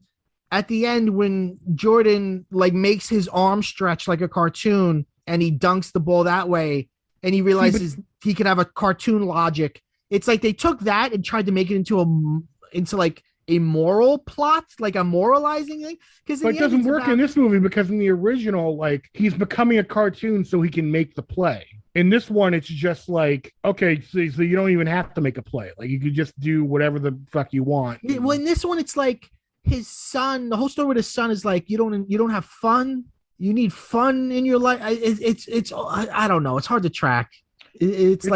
[SPEAKER 1] at the end when Jordan like makes his arm stretch like a cartoon and he dunks the ball that way and he realizes he can have a cartoon logic. It's like they took that and tried to make it into like a moral plot, like a moralizing thing. But
[SPEAKER 2] it doesn't work in this movie because in the original, like, he's becoming a cartoon so he can make the play. In this one, it's just like, okay, so you don't even have to make a play. Like, you could just do whatever the fuck you want.
[SPEAKER 1] Well, in this one, it's like his son. The whole story with his son is like, you don't have fun. You need fun in your life. It's I don't know. It's hard to track. It's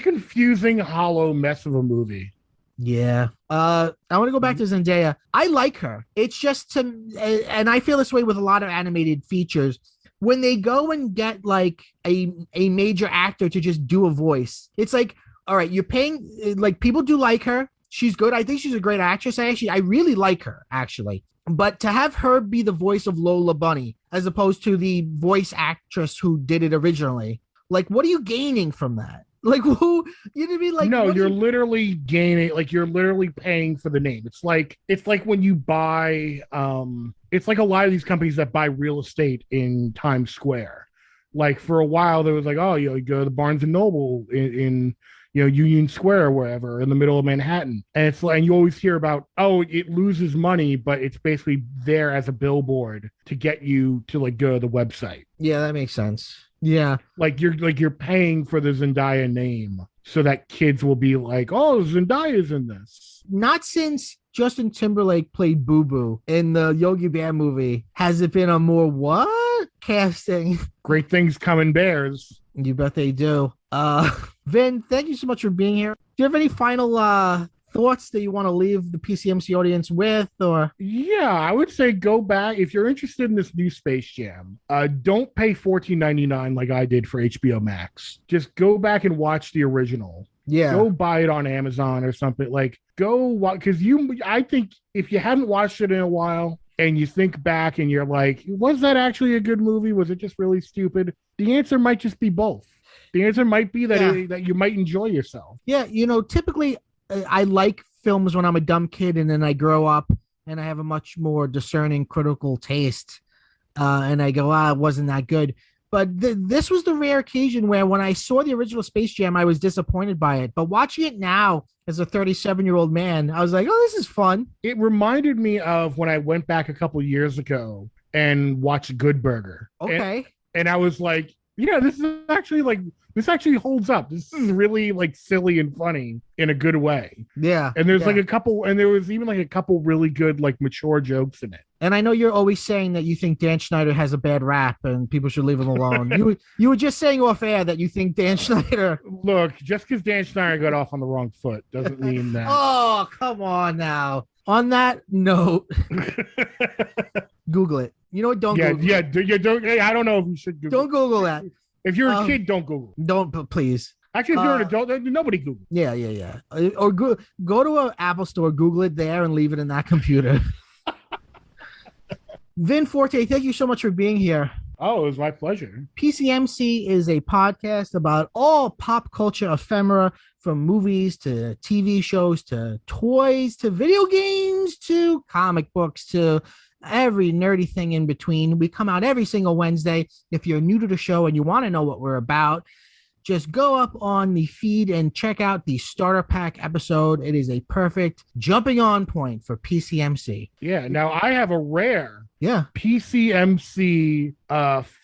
[SPEAKER 2] confusing, hollow mess of a movie.
[SPEAKER 1] Yeah. I want to go back to Zendaya. I like her. It's just and I feel this way with a lot of animated features. When they go and get like a major actor to just do a voice, it's like, all right, you're paying, like, people do like her. She's good. I think she's a great actress. I really like her, actually. But to have her be the voice of Lola Bunny, as opposed to the voice actress who did it originally, like, what are you gaining from that? Like, who, you know what I mean? Like,
[SPEAKER 2] no, you're literally gaining, like, you're literally paying for the name. It's like when you buy, it's like a lot of these companies that buy real estate in Times Square. Like, for a while, there was like, oh, you go to the Barnes and Noble in Union Square or wherever in the middle of Manhattan. And it's like, and you always hear about, oh, it loses money, but it's basically there as a billboard to get you to like go to the website.
[SPEAKER 1] Yeah, that makes sense. Yeah.
[SPEAKER 2] Like you're paying for the Zendaya name so that kids will be like, oh, Zendaya's in this.
[SPEAKER 1] Not since Justin Timberlake played Boo Boo in the Yogi Bear movie has it been a more casting.
[SPEAKER 2] Great things come in bears.
[SPEAKER 1] You bet they do. Vin, thank you so much for being here. Do you have any final thoughts that you want to leave the PCMC audience with? Or
[SPEAKER 2] yeah, I would say go back if you're interested in this new Space Jam. Don't pay $14.99 like I did for HBO Max. Just go back and watch the original.
[SPEAKER 1] Yeah,
[SPEAKER 2] go buy it on Amazon or something. Like, go watch, because I think if you haven't watched it in a while and you think back and you're like, was that actually a good movie? Was it just really stupid? The answer might just be both. The answer might be that that you might enjoy yourself.
[SPEAKER 1] Yeah, typically I like films when I'm a dumb kid, and then I grow up and I have a much more discerning, critical taste, and I go, it wasn't that good. But this was the rare occasion where when I saw the original Space Jam, I was disappointed by it. But watching it now as a 37-year-old man, I was like, oh, this is fun.
[SPEAKER 2] It reminded me of when I went back a couple years ago and watched Good Burger.
[SPEAKER 1] Okay.
[SPEAKER 2] And I was like, yeah, this actually holds up. This is really like silly and funny in a good way.
[SPEAKER 1] Yeah.
[SPEAKER 2] And there's like a couple, and there was even like a couple really good, like mature jokes in it.
[SPEAKER 1] And I know you're always saying that you think Dan Schneider has a bad rap and people should leave him alone. You were just saying off air that you think Dan Schneider.
[SPEAKER 2] Look, just because Dan Schneider got off on the wrong foot doesn't mean that.
[SPEAKER 1] Oh, come on now. On that note, Google it. You know what? Don't Google it.
[SPEAKER 2] I don't know if you should Google
[SPEAKER 1] Don't Google that.
[SPEAKER 2] If you're a kid, don't Google it.
[SPEAKER 1] Don't, please.
[SPEAKER 2] Actually, if you're an adult, nobody Google it.
[SPEAKER 1] Yeah. Or go to an Apple store, Google it there, and leave it in that computer. Vin Forte, thank you so much for being here.
[SPEAKER 2] Oh, it was my pleasure.
[SPEAKER 1] PCMC is a podcast about all pop culture ephemera, from movies to TV shows to toys to video games to comic books to every nerdy thing in between. We come out every single Wednesday. If you're new to the show and you want to know what we're about, just go up on the feed and check out the starter pack episode. It is a perfect jumping on point for PCMC.
[SPEAKER 2] Yeah. Now I have a rare PCMC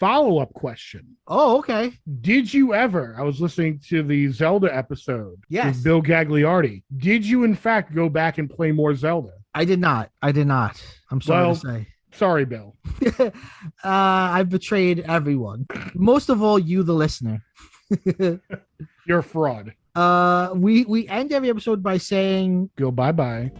[SPEAKER 2] follow-up question.
[SPEAKER 1] Oh, okay.
[SPEAKER 2] Did you ever, I was listening to the Zelda episode with Bill Gagliardi. Did you in fact go back and play more Zelda?
[SPEAKER 1] I did not. I'm sorry to say.
[SPEAKER 2] Sorry, Bill.
[SPEAKER 1] I've betrayed everyone. Most of all, you, the listener.
[SPEAKER 2] You're a fraud.
[SPEAKER 1] We end every episode by saying
[SPEAKER 2] go bye-bye.